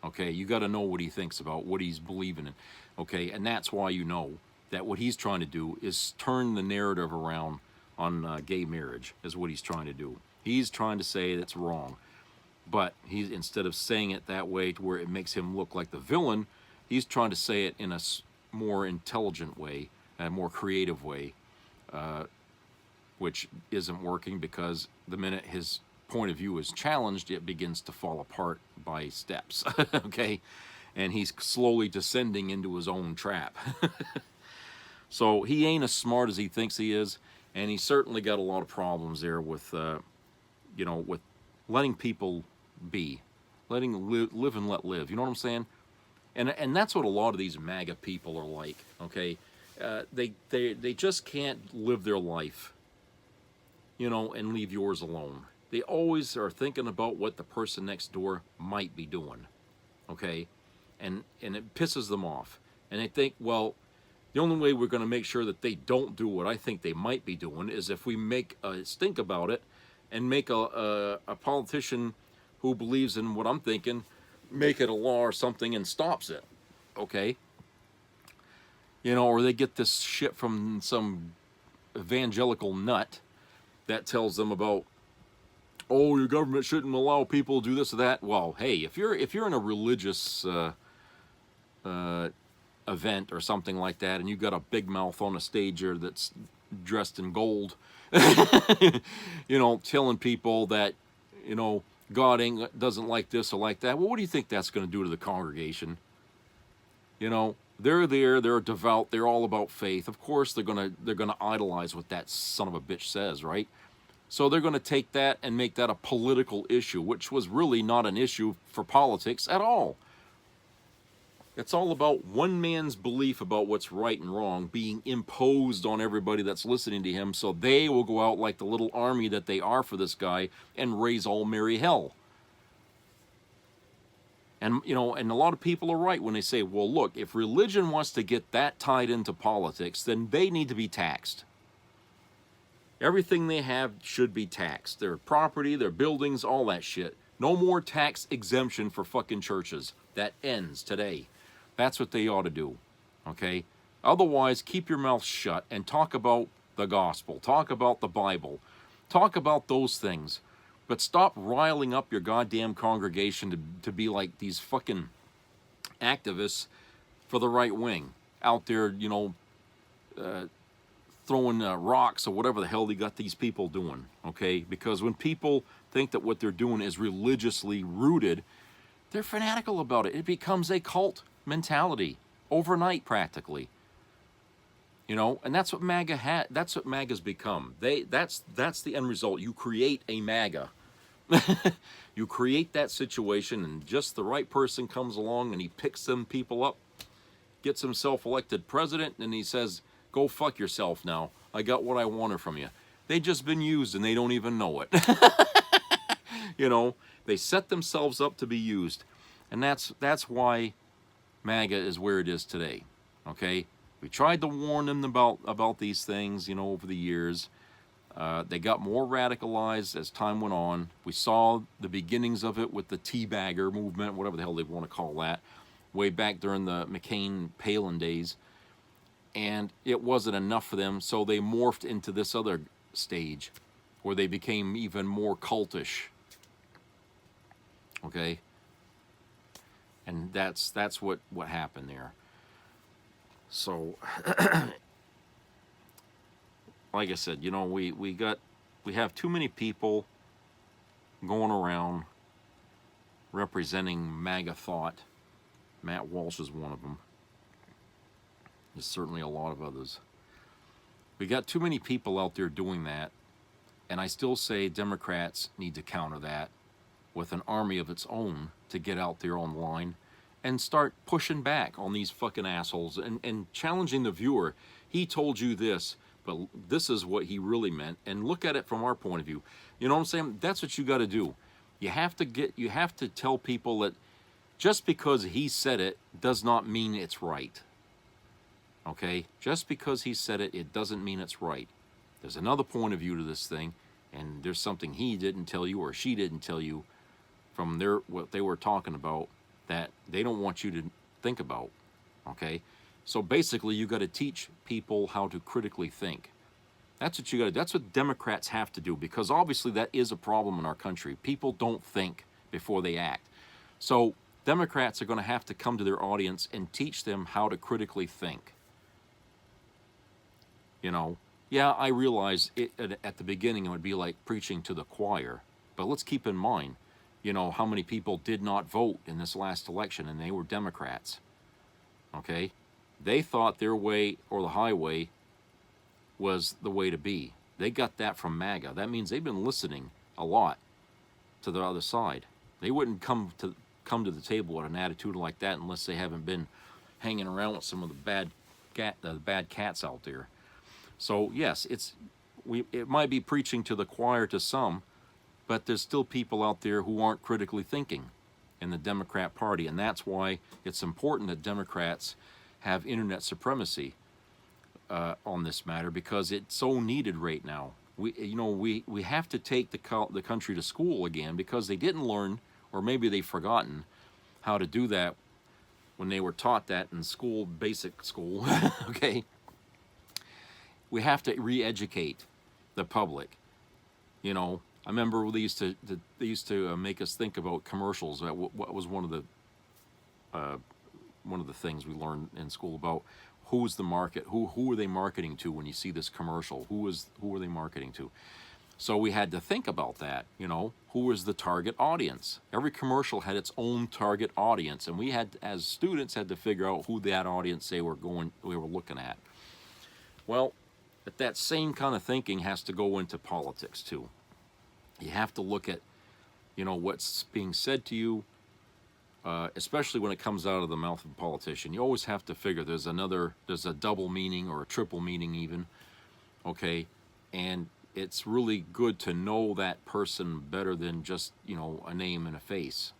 Okay, you got to know what he thinks about, what he's believing in. Okay, and that's why you know that what he's trying to do is turn the narrative around on gay marriage, is what he's trying to do. He's trying to say it's wrong, but he's, instead of saying it that way to where it makes him look like the villain, he's trying to say it in a more intelligent way, a more creative way, which isn't working, because the minute his point of view is challenged, it begins to fall apart by steps. Okay, and he's slowly descending into his own trap. So he ain't as smart as he thinks he is, and he certainly got a lot of problems there with you know, with letting people be, letting live and let live. You know what I'm saying? And that's what a lot of these MAGA people are like. Okay, they just can't live their life, you know, and leave yours alone. They always are thinking about what the person next door might be doing, okay? And it pisses them off. And they think, well, the only way we're going to make sure that they don't do what I think they might be doing is if we make a stink about it and make a politician who believes in what I'm thinking, make it a law or something and stops it, okay? You know, or they get this shit from some evangelical nut that tells them about, oh, your government shouldn't allow people to do this or that. Well, hey, if you're in a religious event or something like that, and you've got a big mouth on a stage here that's dressed in gold, you know, telling people that, you know, God doesn't like this or like that. Well, what do you think that's going to do to the congregation? You know, they're there, they're devout, they're all about faith. Of course, they're gonna idolize what that son of a bitch says, right? So they're going to take that and make that a political issue, which was really not an issue for politics at all. It's all about one man's belief about what's right and wrong being imposed on everybody that's listening to him, so they will go out like the little army that they are for this guy and raise all merry hell. And, you know, and a lot of people are right when they say, well, look, if religion wants to get that tied into politics, then they need to be taxed. Everything they have should be taxed. Their property, their buildings, all that shit. No more tax exemption for fucking churches. That ends today. That's what they ought to do. Okay? Otherwise, keep your mouth shut and talk about the gospel. Talk about the Bible. Talk about those things. But stop riling up your goddamn congregation to be like these fucking activists for the right wing. Out there, you know, throwing rocks or whatever the hell they got these people doing, okay? Because when people think that what they're doing is religiously rooted, they're fanatical about it. It becomes a cult mentality overnight, practically. You know, and that's what MAGA that's what MAGA's become. That's the end result. You create a MAGA. You create that situation, and just the right person comes along and he picks them people up, gets himself elected president, and he says, go fuck yourself now. I got what I wanted from you. They've just been used and they don't even know it. You know, they set themselves up to be used. And that's why MAGA is where it is today. Okay? We tried to warn them about these things, you know, over the years. They got more radicalized as time went on. We saw the beginnings of it with the teabagger movement, whatever the hell they want to call that, way back during the McCain-Palin days. And it wasn't enough for them, so they morphed into this other stage where they became even more cultish. Okay? And that's what happened there. So, like I said, you know, we have too many people going around representing MAGA thought. Matt Walsh is one of them. There's certainly a lot of others. We got too many people out there doing that, and I still say Democrats need to counter that with an army of its own to get out there online and start pushing back on these fucking assholes and challenging the viewer. He told you this, but this is what he really meant, and look at it from our point of view. You know what I'm saying? That's what you got to do. You have to tell people that just because he said it does not mean it's right. Okay? Just because he said it, it doesn't mean it's right. There's another point of view to this thing, and there's something he didn't tell you or she didn't tell you from their what they were talking about that they don't want you to think about. Okay, so basically you got to teach people how to critically think. That's what you got to. That's what Democrats have to do, because obviously that is a problem in our country. People don't think before they act. So Democrats are going to have to come to their audience and teach them how to critically think. You know, yeah, I realize it, at the beginning it would be like preaching to the choir, but let's keep in mind, you know, how many people did not vote in this last election, and they were Democrats. Okay, they thought their way or the highway was the way to be. They got that from MAGA. That means they've been listening a lot to the other side. They wouldn't come to the table with an attitude like that unless they haven't been hanging around with some of the bad cats out there. So yes, it might be preaching to the choir to some, but there's still people out there who aren't critically thinking in the Democrat Party, and that's why it's important that Democrats have internet supremacy on this matter, because it's so needed right now. We have to take the country to school again, because they didn't learn, or maybe they've forgotten how to do that when they were taught that in school, basic school. Okay, we have to re-educate the public. You know, I remember they used to make us think about commercials. What was one of the things we learned in school about who's the market, who are they marketing to when you see this commercial? Who are they marketing to? So we had to think about that, you know, who is the target audience? Every commercial had its own target audience, and we had, as students, had to figure out who that audience we were looking at. Well, but that same kind of thinking has to go into politics too. You have to look at, you know, what's being said to you, especially when it comes out of the mouth of a politician. You always have to figure there's a double meaning or a triple meaning even, okay? And it's really good to know that person better than just, you know, a name and a face,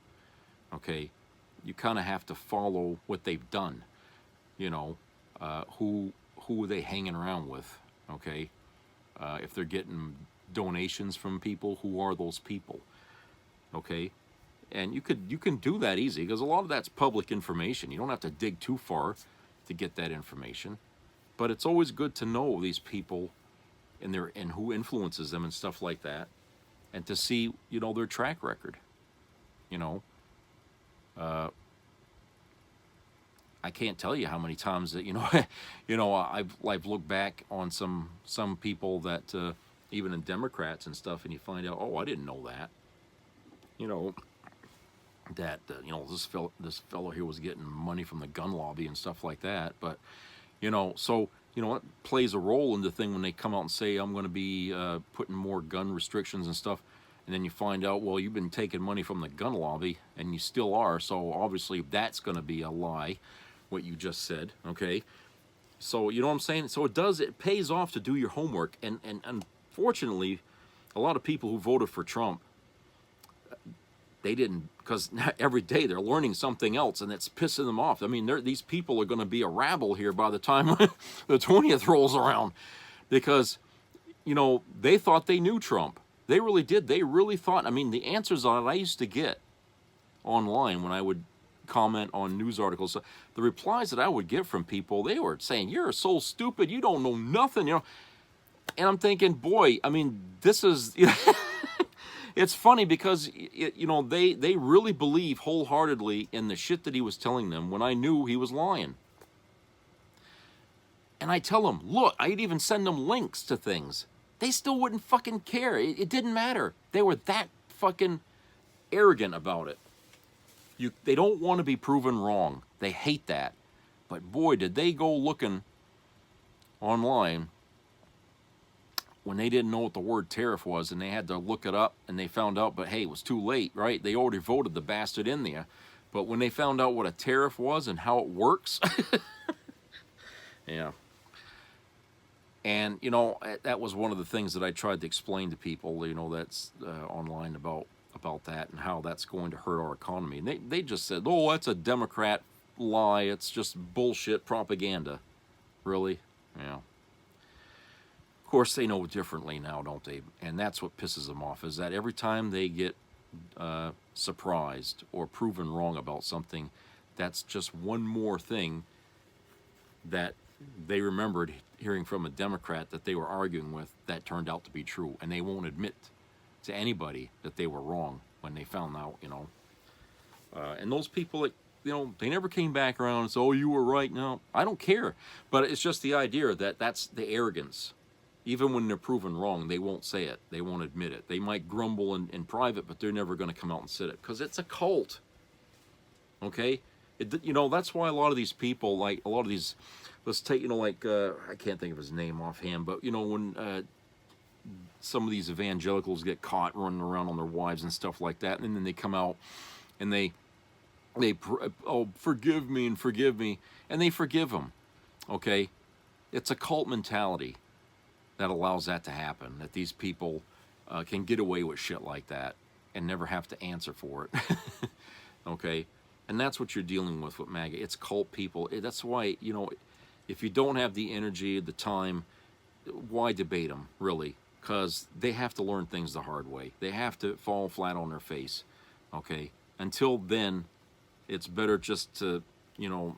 okay? You kind of have to follow what they've done, you know, who are they hanging around with, okay? If they're getting donations from people, who are those people, okay? And you can do that easy, because a lot of that's public information. You don't have to dig too far to get that information, but it's always good to know these people and who influences them and stuff like that, and to see, you know, their track record. You know, I can't tell you how many times that I've looked back on some people that even in Democrats and stuff, and you find out, oh, I didn't know that. You know, that this fellow here was getting money from the gun lobby and stuff like that. But so it plays a role in the thing when they come out and say, I'm going to be putting more gun restrictions and stuff, and then you find out, well, you've been taking money from the gun lobby, and you still are. So obviously that's going to be a lie, what you just said. Okay, so you know what I'm saying? So it pays off to do your homework, and unfortunately, a lot of people who voted for Trump, they didn't, because every day they're learning something else, and it's pissing them off. I mean, these people are going to be a rabble here by the time the 20th rolls around, because, you know, they thought they knew Trump. They really did. They really thought. I mean, the answers on it I used to get online when I would comment on news articles, the replies that I would get from people, they were saying, "You're so stupid. You don't know nothing." You know, and I'm thinking, boy, I mean, this is. It's funny because, you know, they really believe wholeheartedly in the shit that he was telling them when I knew he was lying. And I tell them, look, I'd even send them links to things. They still wouldn't fucking care. It didn't matter. They were that fucking arrogant about it. They don't want to be proven wrong. They hate that. But boy, did they go looking online when they didn't know what the word tariff was, and they had to look it up, and they found out, but hey, it was too late, right? They already voted the bastard in there. But when they found out what a tariff was and how it works, yeah. And, you know, that was one of the things that I tried to explain to people, you know, that's online about that and how that's going to hurt our economy. And they just said, oh, that's a Democrat lie. It's just bullshit propaganda. Really? Yeah. Of course, they know differently now, don't they? And that's what pisses them off, is that every time they get surprised or proven wrong about something, that's just one more thing that they remembered hearing from a Democrat that they were arguing with that turned out to be true, and they won't admit to anybody that they were wrong when they found out, and those people that, they never came back around and said, oh, you were right. No, I don't care. But it's just the idea that that's the arrogance. Even when they're proven wrong, they won't say it. They won't admit it. They might grumble in private, but they're never going to come out and say it because it's a cult. Okay? That's why a lot of these people, like a lot of these, let's take, I can't think of his name offhand, but, when some of these evangelicals get caught running around on their wives and stuff like that, and then they come out and they forgive me, and they forgive them. Okay? It's a cult mentality that allows that to happen, that these people can get away with shit like that and never have to answer for it. Okay? And that's what you're dealing with MAGA. It's cult people. That's why, if you don't have the energy, the time, why debate them, really? Because they have to learn things the hard way. They have to fall flat on their face. Okay? Until then, it's better just to,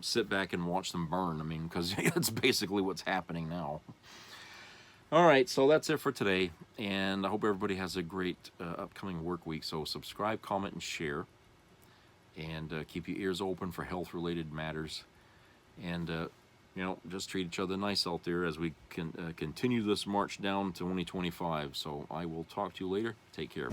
sit back and watch them burn. I mean, because that's basically what's happening now. All right, so that's it for today, and I hope everybody has a great upcoming work week. So subscribe, comment, and share, and keep your ears open for health-related matters, and just treat each other nice out there as we can continue this march down to 2025. So I will talk to you later. Take care.